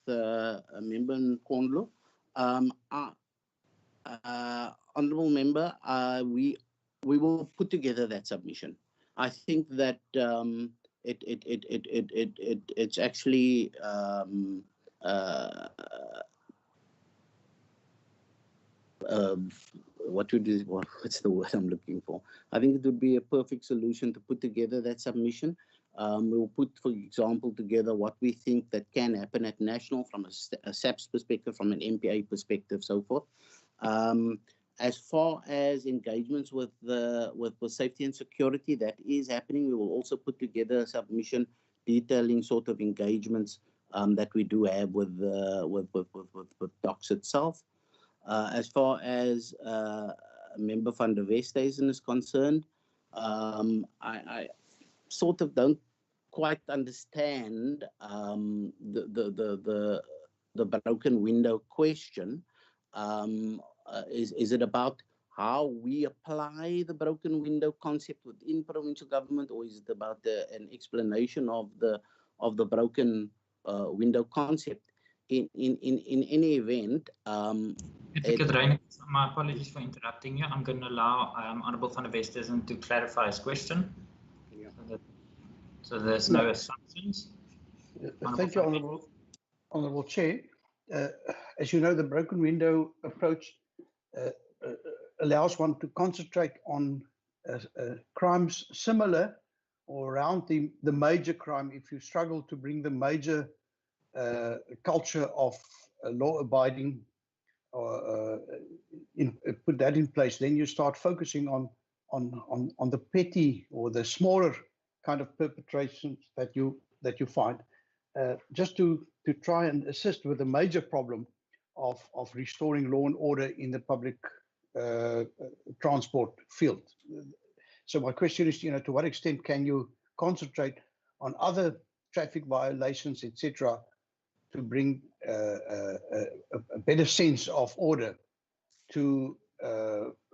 Member Nkondlo. Honourable Member, we will put together that submission. I think that it's actually what's the word I'm looking for? I think it would be a perfect solution to put together that submission. We'll put, for example, together what we think that can happen at national from a SAPS perspective, from an MPA perspective, so forth. As far as engagements with safety and security, that is happening. We will also put together a submission detailing sort of engagements that we do have with DOCS itself. As far as Member van der Westhuizen is concerned, I sort of don't quite understand the broken window question. Is it about how we apply the broken window concept within provincial government, or is it about an explanation of the broken window concept? In any event, Advocate Reyneke, my apologies for interrupting you. I'm going to allow Honourable van der Westhuizen to clarify his question. Yeah. So there's no assumptions. Thank you, Honourable Chair. As you know, the broken window approach allows one to concentrate on crimes similar or around the major crime. If you struggle to bring the major culture of law-abiding or put that in place, then you start focusing on the petty or the smaller kind of perpetrations that you find, just to try and assist with the major problem of restoring law and order in the public transport field. So my question is, to what extent can you concentrate on other traffic violations, etc., to bring a better sense of order to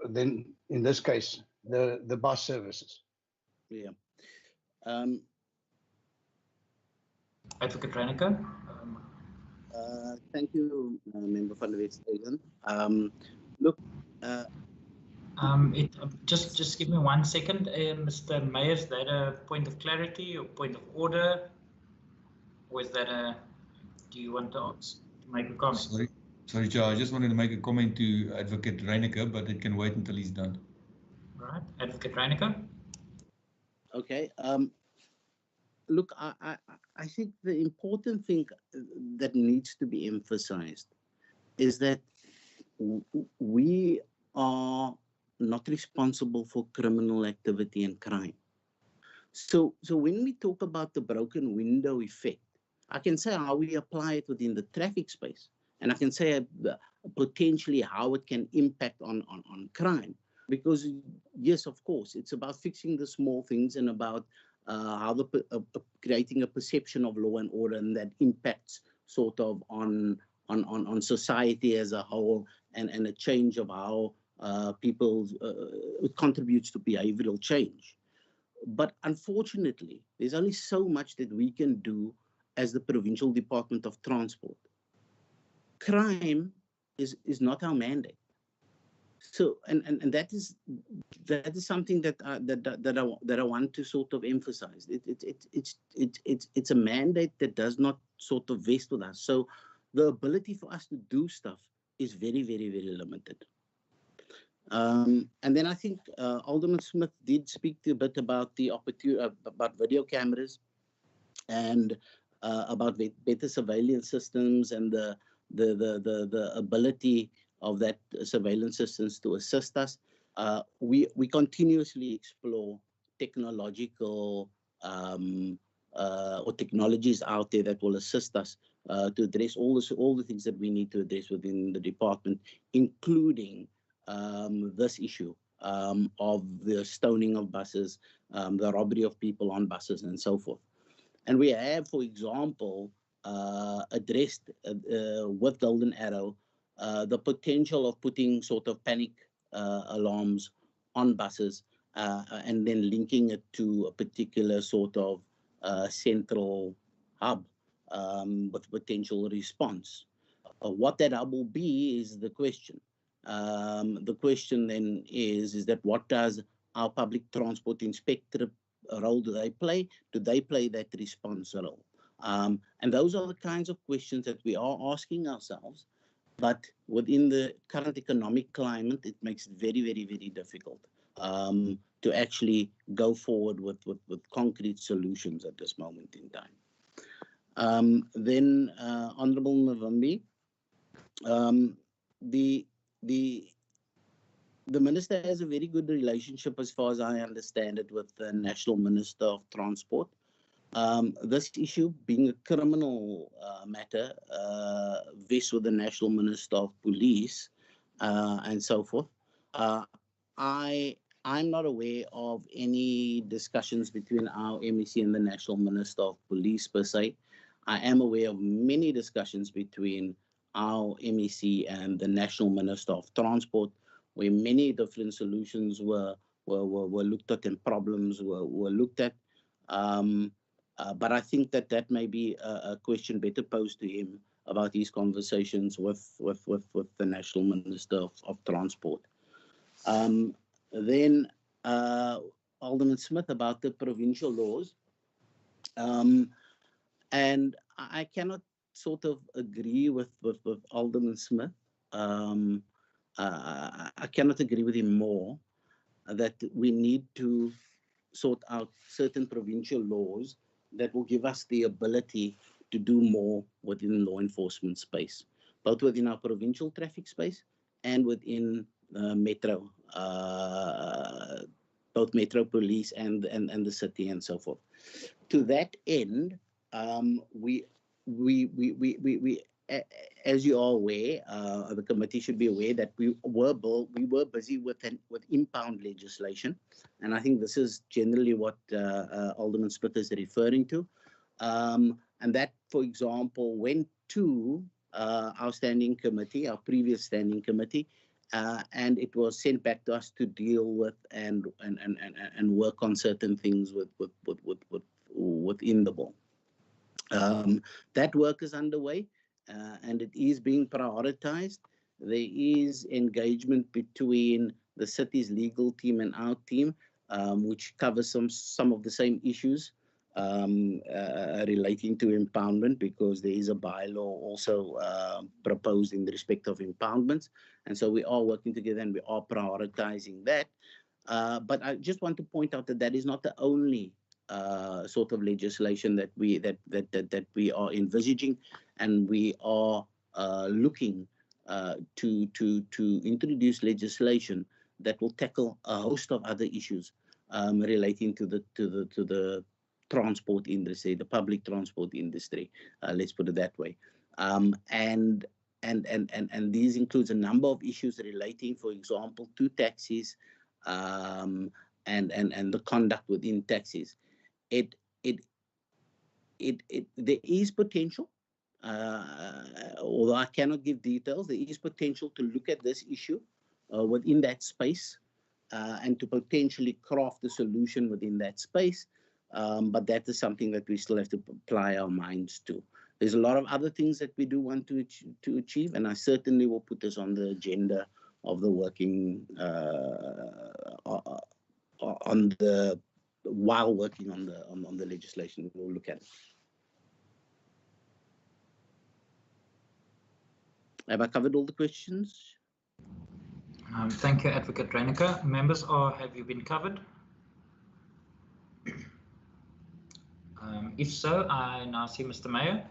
then, in this case, the bus services? Yeah. Advocate Reyneke. Thank you, Member van der Westhuizen. Look, just give me 1 second, Mr. Meyer. Is that a point of clarity or point of order, or is that do you want to make a comment? Sorry, Chair. I just wanted to make a comment to Advocate Reyneke, but it can wait until he's done. All right, Advocate Reiniger. Okay. Look, I think the important thing that needs to be emphasized is that we are not responsible for criminal activity and crime. So when we talk about the broken window effect, I can say how we apply it within the traffic space, and I can say potentially how it can impact on crime. Because yes, of course, it's about fixing the small things and about how creating a perception of law and order, and that impacts sort of on society as a whole, and a change of how people it contributes to behavioral change. But unfortunately, there's only so much that we can do as the Provincial Department of Transport. Crime is not our mandate. So, and that is something that I want to sort of emphasize. It's a mandate that does not sort of vest with us. So, the ability for us to do stuff is very, very, very limited. And then I think Alderman Smith did speak a bit about the opportunity about video cameras and about better surveillance systems and the ability of that surveillance systems to assist us. We continuously explore technological or technologies out there that will assist us to address all the things that we need to address within the department, including this issue of the stoning of buses, the robbery of people on buses, and so forth. And we have, for example, addressed with Golden Arrow the potential of putting sort of panic alarms on buses and then linking it to a particular sort of central hub with potential response. What that hub will be is the question. The question then is that what does our public transport inspector role do they play? Do they play that response role? And those are the kinds of questions that we are asking ourselves. But within the current economic climate, it makes it very, very, very difficult to actually go forward with concrete solutions at this moment in time. Then, Honorable Navambi, the minister has a very good relationship, as far as I understand it, with the National Minister of Transport. This issue being a criminal matter vests with the National Minister of Police and so forth. I'm not aware of any discussions between our MEC and the National Minister of Police per se. I am aware of many discussions between our MEC and the National Minister of Transport, where many different solutions were looked at and problems were looked at. But I think that may be a question better posed to him about his conversations with the National Minister of Transport. Then Alderman Smith about the provincial laws. And I cannot sort of agree with Alderman Smith. I cannot agree with him more that we need to sort out certain provincial laws that will give us the ability to do more within law enforcement space, both within our provincial traffic space and within metro, both metro police and the city and so forth. To that end, we as you are aware, the committee should be aware that we were busy with impound legislation, and I think this is generally what Alderman Smith is referring to, and that, for example, went to our standing committee, our previous standing committee, and it was sent back to us to deal with and work on certain things within the bill. That work is underway. And it is being prioritized. There is engagement between the city's legal team and our team, which covers some of the same issues relating to impoundment, because there is a bylaw also proposed in respect of impoundments. And so we are working together and we are prioritizing that. But I just want to point out that that is not the only sort of legislation that we are envisaging, and we are looking to introduce legislation that will tackle a host of other issues relating to the transport industry, the public transport industry. Let's put it that way. And these includes a number of issues relating, for example, to taxis, and the conduct within taxis. There is potential, although I cannot give details. There is potential to look at this issue within that space, and to potentially craft a solution within that space. But that is something that we still have to apply our minds to. There's a lot of other things that we do want to achieve, and I certainly will put this on the agenda of the working while working on the legislation. We'll look at it. Have I covered all the questions? Thank you, Advocate Reyneke. Members, have you been covered? If so, I now see Mr. Mayor.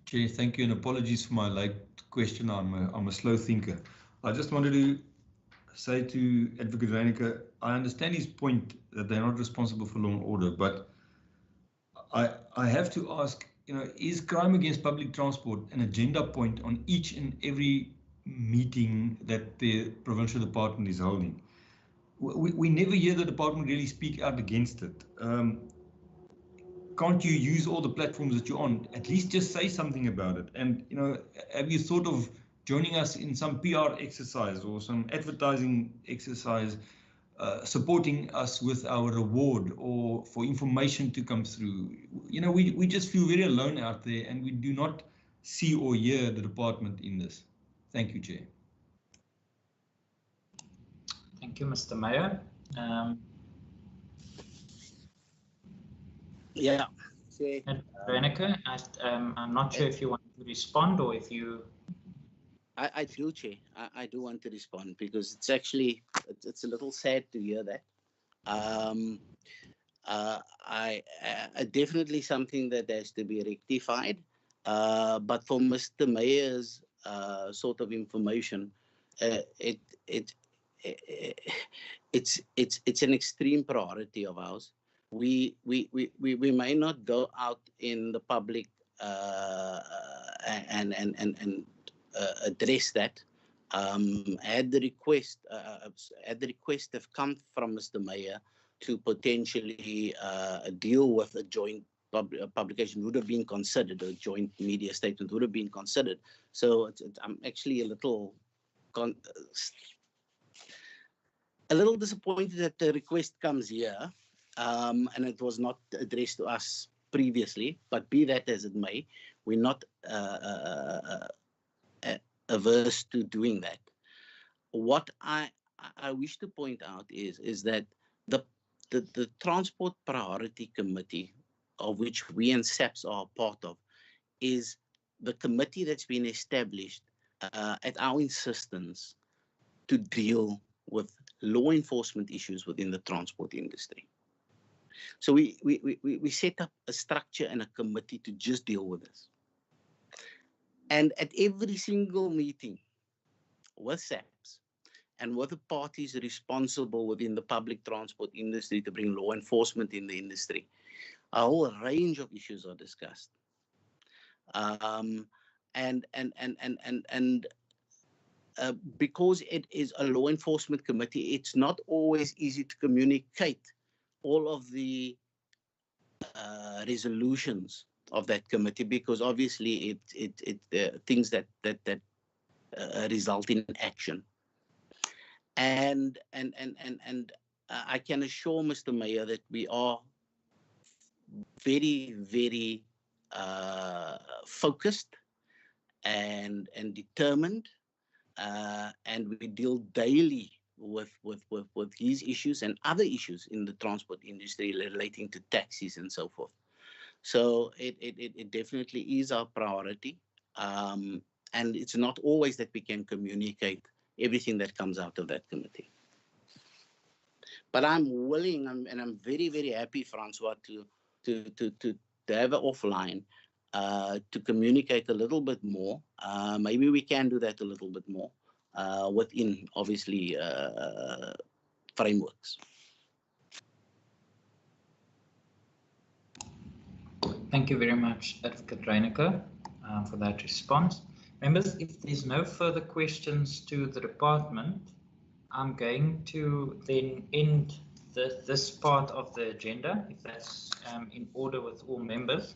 Chair, thank you, and apologies for my late question. I'm a slow thinker. I just wanted to say to Advocate Reyneke, I understand his point that they're not responsible for law and order, but I have to ask, is crime against public transport an agenda point on each and every meeting that the provincial department is holding? We never hear the department really speak out against it. Can't you use all the platforms that you're on? At least just say something about it. And, have you thought of joining us in some PR exercise or some advertising exercise, supporting us with our reward or for information to come through? We just feel very alone out there, and we do not see or hear the department in this. Thank you, Chair. Thank you, Mr. Mayor. Yeah. Reyneke, I'm not sure if you want to respond or if you... I do, Chair. I do want to respond, because it's actually, it's a little sad to hear that. Definitely something that has to be rectified. But for Mr. Mayor's sort of information, it's an extreme priority of ours. We may not go out in the public and address that. Had the request have come from Mr. Mayor to potentially deal with a joint publication, would have been considered. A joint media statement would have been considered. So I'm actually a little disappointed that the request comes here, and it was not addressed to us previously. But be that as it may, we're not averse to doing that. What I wish to point out is that the Transport Priority Committee, of which we and SAPS are part of, is the committee that's been established at our insistence to deal with law enforcement issues within the transport industry. So we set up a structure and a committee to just deal with this. And at every single meeting with SAPS and with the parties responsible within the public transport industry to bring law enforcement in the industry, a whole range of issues are discussed. Because it is a law enforcement committee, it's not always easy to communicate all of the resolutions of that committee, because obviously it things that result in action. And I can assure Mr. Mayor that we are very, very focused and determined, and we deal daily with these issues and other issues in the transport industry relating to taxis and so forth. So it definitely is our priority, and it's not always that we can communicate everything that comes out of that committee. But I'm willing, and I'm very, very happy, Francois, to have an offline to communicate a little bit more. Maybe we can do that a little bit more within, obviously, frameworks. Thank you very much, Advocate Reyneke, for that response. Members, if there's no further questions to the department, I'm going to then end this part of the agenda, if that's in order with all members.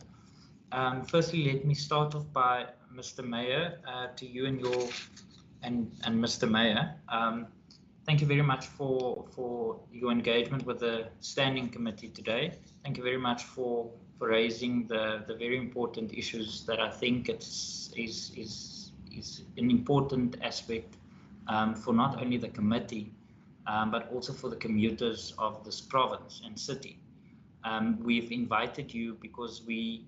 Firstly, let me start off by Mr. Mayor, to you and Mr. Mayor. Thank you very much for your engagement with the Standing Committee today. Thank you very much for raising the very important issues that I think is an important aspect for not only the committee, but also for the commuters of this province and city. We've invited you because we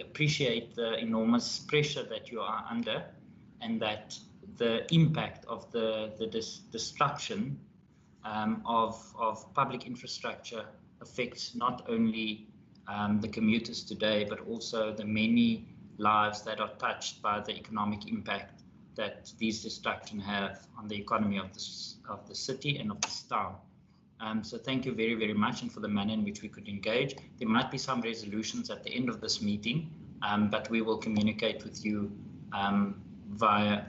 appreciate the enormous pressure that you are under, and that the impact of the destruction of public infrastructure affects not only the commuters today, but also the many lives that are touched by the economic impact that these destruction have on the economy of the city and of this town. So thank you very, very much, and for the manner in which we could engage. There might be some resolutions at the end of this meeting, but we will communicate with you via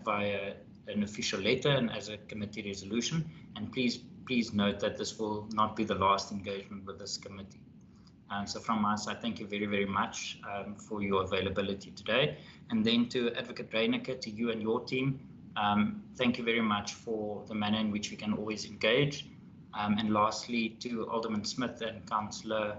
an official letter and as a committee resolution. And please note that this will not be the last engagement with this committee. So from us, I thank you very, very much for your availability today. And then to Advocate Reyneke, to you and your team, thank you very much for the manner in which we can always engage. And lastly, to Alderman Smith and Councillor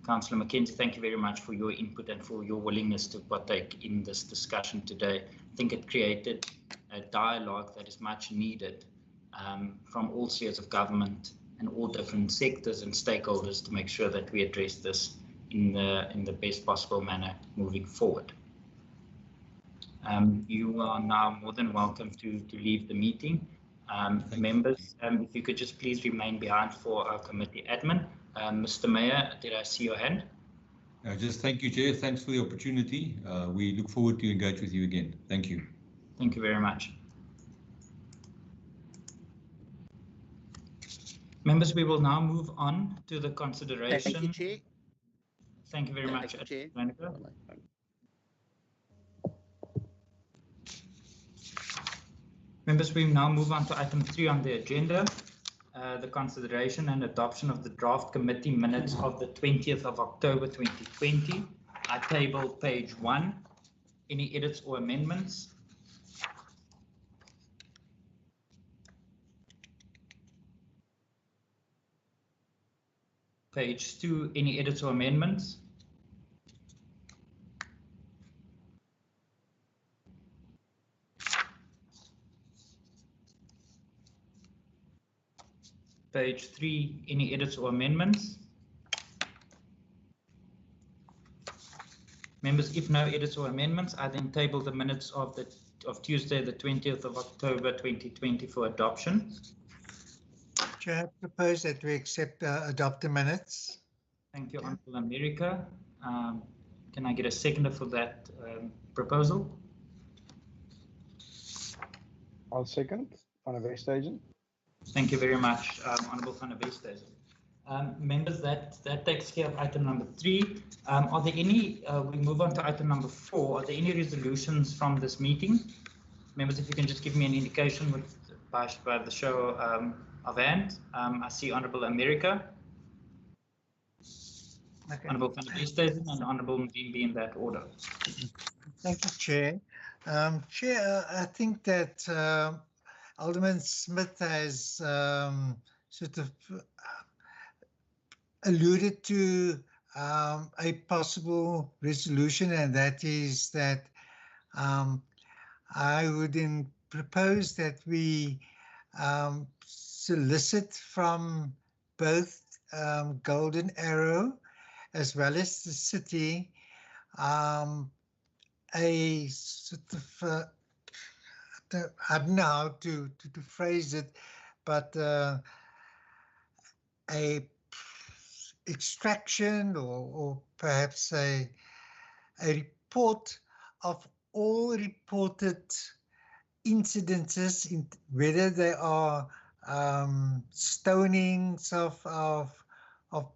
Mackenzie, thank you very much for your input and for your willingness to partake in this discussion today. I think it created a dialogue that is much needed from all spheres of government and all different sectors and stakeholders to make sure that we address this in the best possible manner moving forward. You are now more than welcome to leave the meeting. Members, if you could just please remain behind for our committee admin. Mr. Mayor, did I see your hand? Just thank you, Chair. Thanks for the opportunity. We look forward to engage with you again. Thank you. Thank you very much. Members, we will now move on to the consideration. Thank you, Chair. Thank you very much, Chair. Members, we now move on to item 3 on the agenda, the consideration and adoption of the draft committee minutes of the 20th of October 2020. I table page 1. Any edits or amendments? Page 2, any edits or amendments? Page 3, any edits or amendments? Members, if no edits or amendments, I then table the minutes of Tuesday, the 20th of October 2020 for adoption. Chair, I propose that we adopt the minutes. Thank you, Honourable America. Can I get a seconder for that proposal? I'll second. Van der Westhuizen. Thank you very much, Honourable Van der Westhuizen. Members, that takes care of item number 3. Are there any, we move on to item number 4. Are there any resolutions from this meeting? Members, if you can just give me an indication by the show of hand. I see Honourable America, okay. Honourable Van der Westhuizen and Honourable Mdimbi in that order. Thank you, Chair. Chair, I think that Alderman Smith has sort of alluded to a possible resolution, and that is that I would then propose that we solicit from both Golden Arrow as well as the city a sort of I don't know how to phrase it, but a extraction or perhaps a report of all reported incidences, whether they are stonings of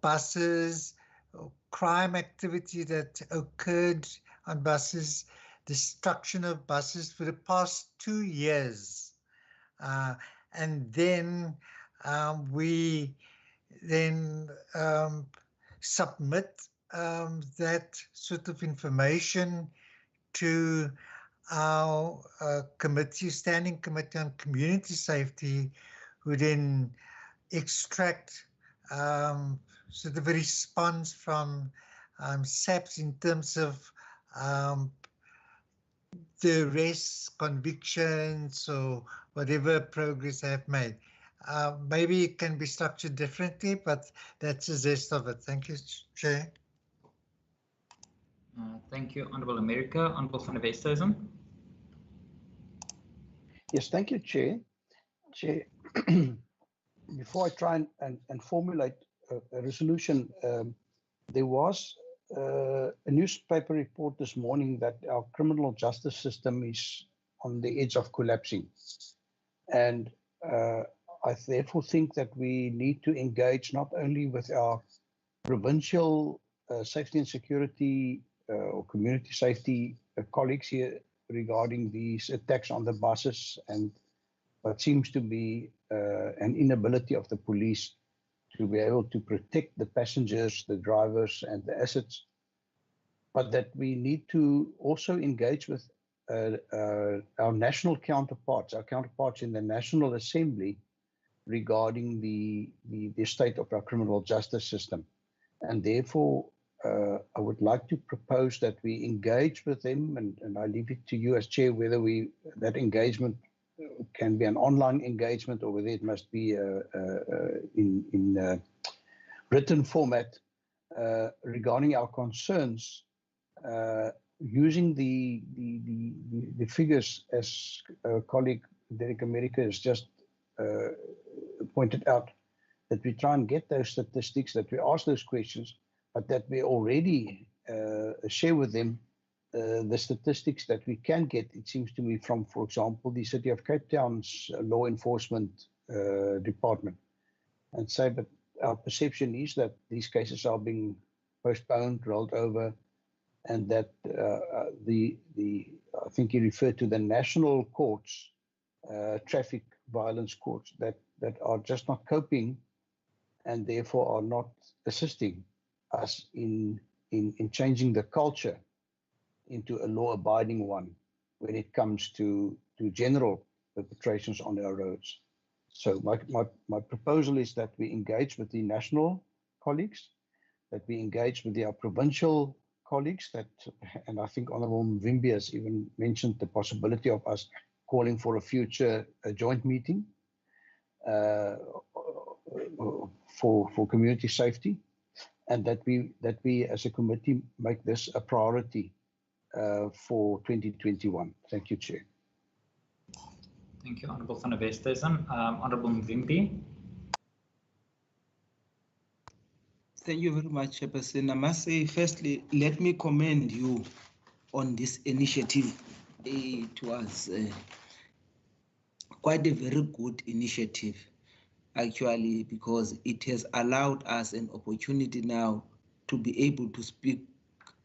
buses, or crime activity that occurred on buses, destruction of buses for the past 2 years. And then we then submit that sort of information to our standing committee on community safety, who then extract sort of a response from SAPS in terms of the arrests, convictions, or whatever progress they have made. Maybe it can be structured differently, but that's the gist of it. Thank you, Chair. Thank you, Honourable America. Honourable van der Westhuizen. Yes, thank you, Chair. Chair, before I try and formulate a resolution, there was a newspaper report this morning that our criminal justice system is on the edge of collapsing. And I therefore think that we need to engage not only with our provincial safety and security or community safety colleagues here regarding these attacks on the buses and what seems to be an inability of the police to be able to protect the passengers, the drivers, and the assets, but that we need to also engage with our national counterparts, our counterparts in the National Assembly regarding the state of our criminal justice system. And therefore, I would like to propose that we engage with them, and I leave it to you as chair whether that engagement can be an online engagement or whether it must be in written format regarding our concerns, using the figures as colleague Derek America has just pointed out, that we try and get those statistics, that we ask those questions, but that we already share with them the statistics that we can get, it seems to me, from, for example, the City of Cape Town's law enforcement department, and say, but our perception is that these cases are being postponed, rolled over, and that I think he referred to the national courts, traffic violence courts, that are just not coping and therefore are not assisting us in changing the culture into a law-abiding one when it comes to general perpetrations on our roads. So my proposal is that we engage with the national colleagues, that we engage with our provincial colleagues, and I think Honourable Mvimbi has even mentioned the possibility of us calling for a future joint meeting for community safety, and that we as a committee make this a priority for 2021. Thank you, Chair. Thank you, Honourable van der Westhuizen. Honourable Mvimbi. Thank you very much, Chairperson. I must say, firstly, let me commend you on this initiative. It was quite a very good initiative, actually, because it has allowed us an opportunity now to be able to speak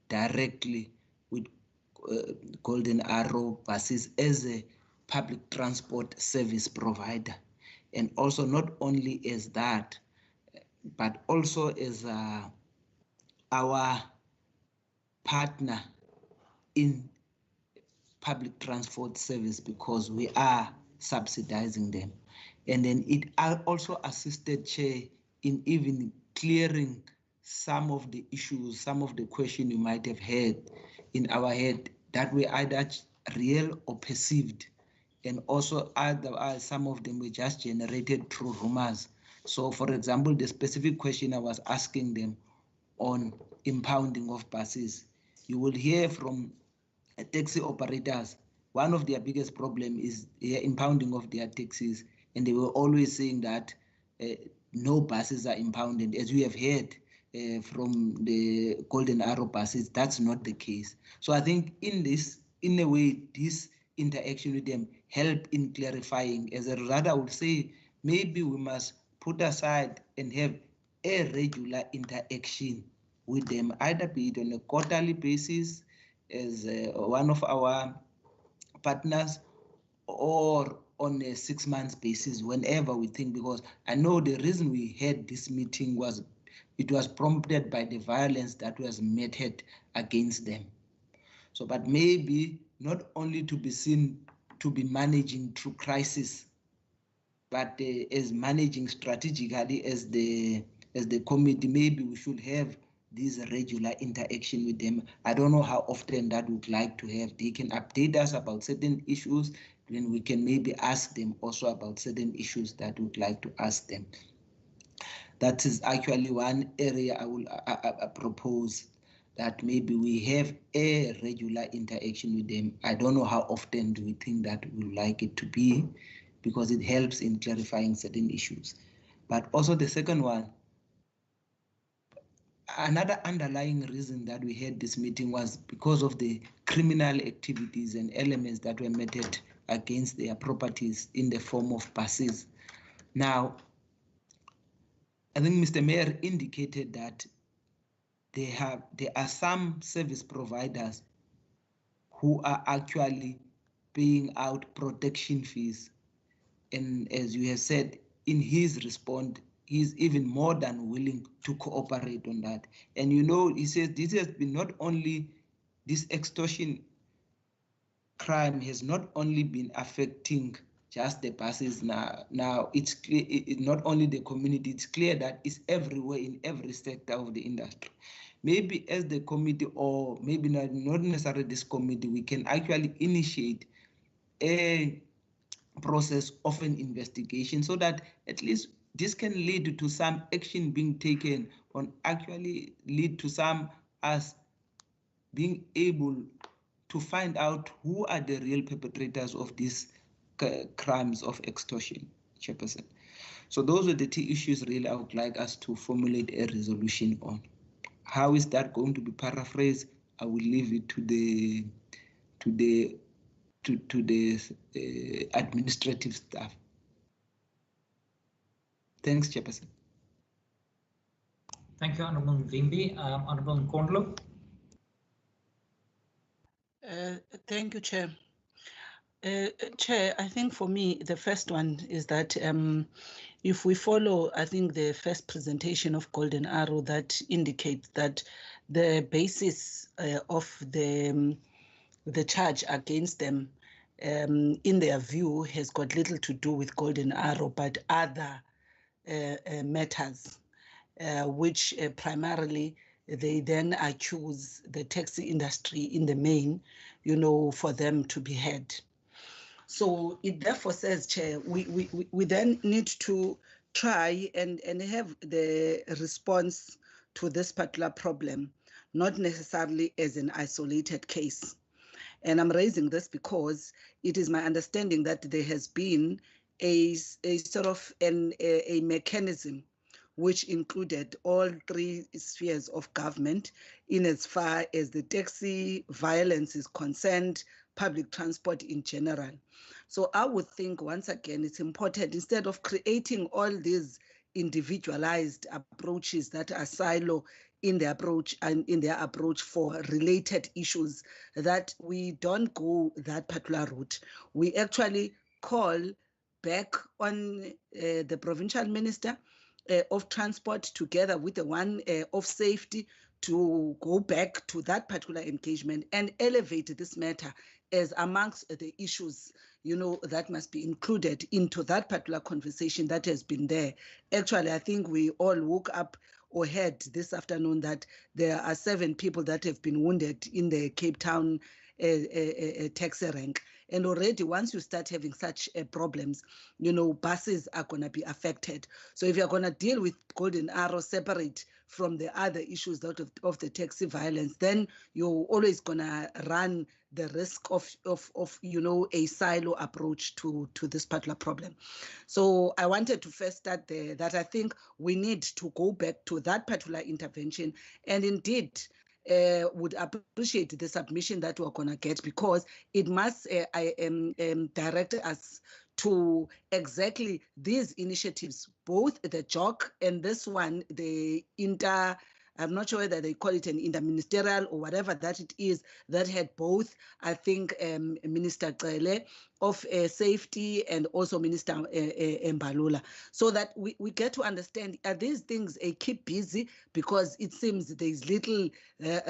directly with Golden Arrow buses as a public transport service provider, and also not only as that, but also as our partner in public transport service, because we are subsidizing them. And then it also assisted, Chair, in even clearing some of the issues, some of the questions you might have had in our head that were either real or perceived, and also some of them were just generated through rumors. So, for example, the specific question I was asking them on impounding of buses, you will hear from taxi operators one of their biggest problem is the impounding of their taxis. And they were always saying that no buses are impounded. As we have heard from the Golden Arrow buses, that's not the case. So I think in a way, this interaction with them help in clarifying. As a result, I would say maybe we must put aside and have a regular interaction with them, either be it on a quarterly basis as one of our partners, or on a 6 months basis, whenever we think, because I know the reason we had this meeting was it was prompted by the violence that was meted against them. So, but maybe not only to be seen to be managing through crisis, but as managing strategically as the committee, maybe we should have this regular interaction with them. I don't know how often that would like to have. They can update us about certain issues, then we can maybe ask them also about certain issues that we'd like to ask them. That is actually one area I will propose, that maybe we have a regular interaction with them. I don't know how often do we think that we would like it to be, because it helps in clarifying certain issues. But also the second one, another underlying reason that we had this meeting was because of the criminal activities and elements that were meted against their properties in the form of buses. Now, I think Mr. Mayor indicated that there are some service providers who are actually paying out protection fees. And as you have said, in his response, he's even more than willing to cooperate on that. And you know, he says this has been not only, this extortion crime has not only been affecting just the buses now it's clear, it's not only the community, it's clear that it's everywhere in every sector of the industry. Maybe as the committee, or maybe not necessarily this committee, we can actually initiate a process of an investigation so that at least this can lead to some action being taken, on actually lead to some us being able to find out who are the real perpetrators of these crimes of extortion, Chairperson. So those are the two issues really I would like us to formulate a resolution on. How is that going to be paraphrased? I will leave it to the administrative staff. Thanks, Chairperson. Thank you, Honourable Mvimbi. Honourable Nkondlo. Thank you, Chair. Chair, I think for me, the first one is that if we follow, I think the first presentation of Golden Arrow that indicates that the basis of the charge against them, in their view, has got little to do with Golden Arrow, but other matters, which primarily they then accuse the taxi industry in the main, you know, for them to be had. So it therefore says, Chair, we then need to try and have the response to this particular problem, not necessarily as an isolated case. And I'm raising this because it is my understanding that there has been a sort of a mechanism which included all three spheres of government in as far as the taxi violence is concerned, public transport in general. So I would think, once again, it's important, instead of creating all these individualized approaches that are silo in the approach and in their approach for related issues, that we don't go that particular route. We actually call back on the provincial minister of transport, together with the one of safety, to go back to that particular engagement and elevate this matter as amongst the issues, you know, that must be included into that particular conversation that has been there. Actually, I think we all woke up or heard this afternoon that there are 7 people that have been wounded in the Cape Town taxi rank. And already once you start having such problems, buses are going to be affected. So if you're going to deal with Golden Arrow separate from the other issues out of the taxi violence, then you're always going to run the risk of a silo approach to this particular problem. So I wanted to first start there, that I think we need to go back to that particular intervention, and indeed would appreciate the submission that we're going to get, because it must direct us to exactly these initiatives, both the JOC and this one, the I'm not sure whether they call it an interministerial or whatever that it is, that had both, I think, Minister Cele of Safety and also Minister Mbalula, so that we get to understand, are these things keep busy, because it seems there's little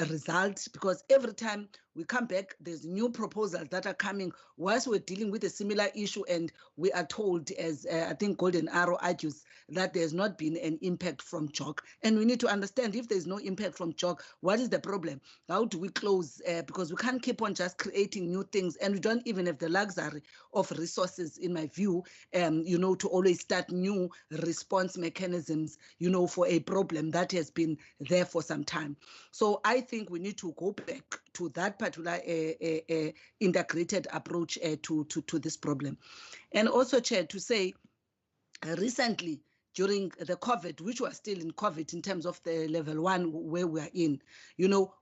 result, because every time we come back, there's new proposals that are coming whilst we're dealing with a similar issue, and we are told, as I think Golden Arrow argues, that there's not been an impact from JOC. And we need to understand, if there's no impact from JOC, what is the problem? How do we close? Because we can't keep on just creating new things, and we don't even have the luxury of resources, in my view, to always start new response mechanisms, for a problem that has been there for some time. So I think we need to go back to that particular integrated approach to this problem. And also, Chair, to say recently, during the COVID, which was still in COVID in terms of the level 1 where we are in,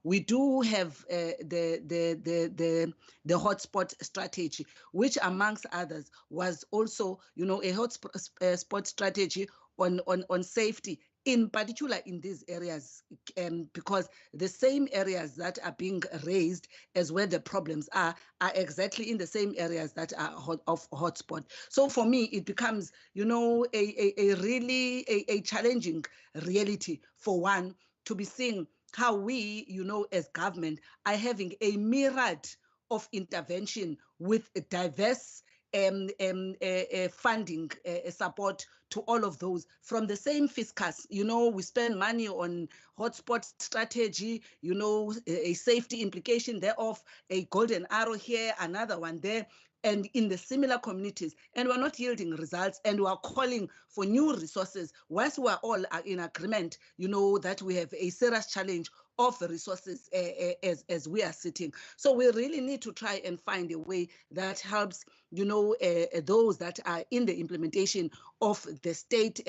we do have the hotspot strategy, which amongst others was also, a hotspot strategy on safety, in particular in these areas, because the same areas that are being raised as where the problems are exactly in the same areas that are of hotspot. So for me, it becomes, a really challenging reality, for one, to be seeing how we, as government, are having a myriad of intervention with diverse funding support to all of those from the same fiscus. We spend money on hotspot strategy, a safety implication thereof, a Golden Arrow here, another one there, and in the similar communities, and we're not yielding results, and we're calling for new resources. Whilst we're all in agreement, that we have a serious challenge of resources as we are sitting. So we really need to try and find a way that helps, those that are in the implementation of the state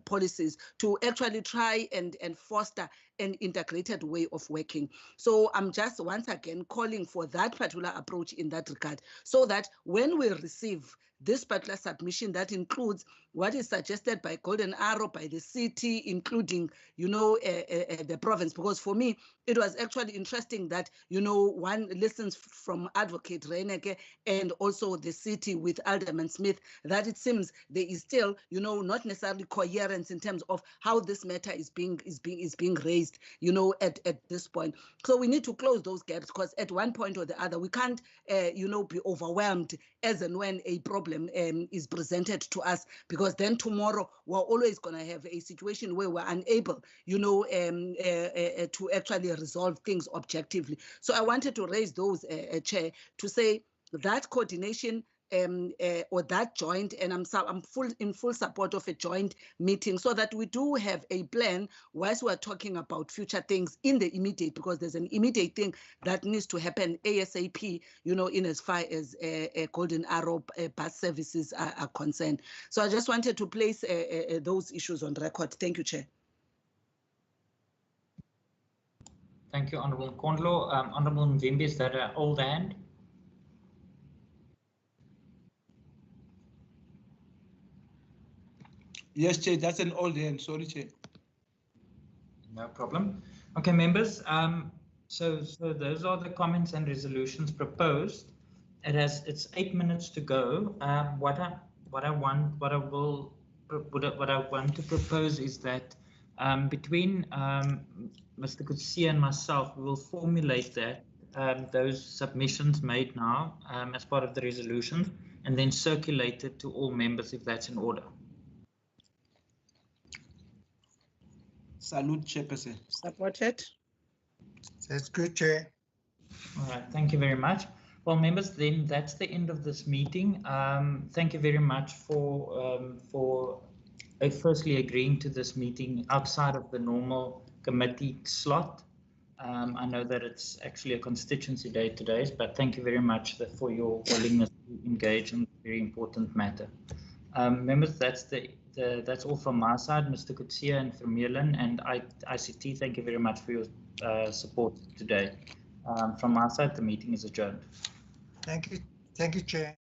policies to actually try and foster an integrated way of working. So I'm just once again calling for that particular approach in that regard, so that when we receive this particular submission that includes what is suggested by Golden Arrow, by the city, including, the province, because for me, it was actually interesting that, one listens from Advocate Reineke and also the city with Alderman Smith, that it seems there is still, not necessarily coherence in terms of how this matter is being raised, at this point. So we need to close those gaps, because at one point or the other, we can't, be overwhelmed as and when a problem is presented to us, because then tomorrow we're always going to have a situation where we're unable, to actually resolve things objectively. So I wanted to raise those, Chair, to say that coordination or that joint, and I'm in full support of a joint meeting, so that we do have a plan whilst we're talking about future things in the immediate, because there's an immediate thing that needs to happen ASAP, in as far as Golden Arrow bus services are concerned. So I just wanted to place those issues on record. Thank you, Chair. Thank you, Honourable Nkondlo. Honourable Mvimbi, is that an old hand? Yes, Chair, that's an old hand. Sorry, Chair. No problem. Okay, members. So those are the comments and resolutions proposed. It's 8 minutes to go. What I want to propose is that between Mr. Kutsia and myself, we will formulate that those submissions made now as part of the resolution, and then circulate it to all members if that's in order. Salute, Chairperson. Supported. That's good, Chair. All right, thank you very much. Well, members, then that's the end of this meeting. Thank you very much for firstly agreeing to this meeting outside of the normal committee slot. I know that it's actually a constituency day today, but thank you very much for your willingness to engage in a very important matter. Members, that's all from my side, Mr. Kutsia and Vermeulen, and ICT, thank you very much for your support today. From our side, the meeting is adjourned. Thank you, Chair.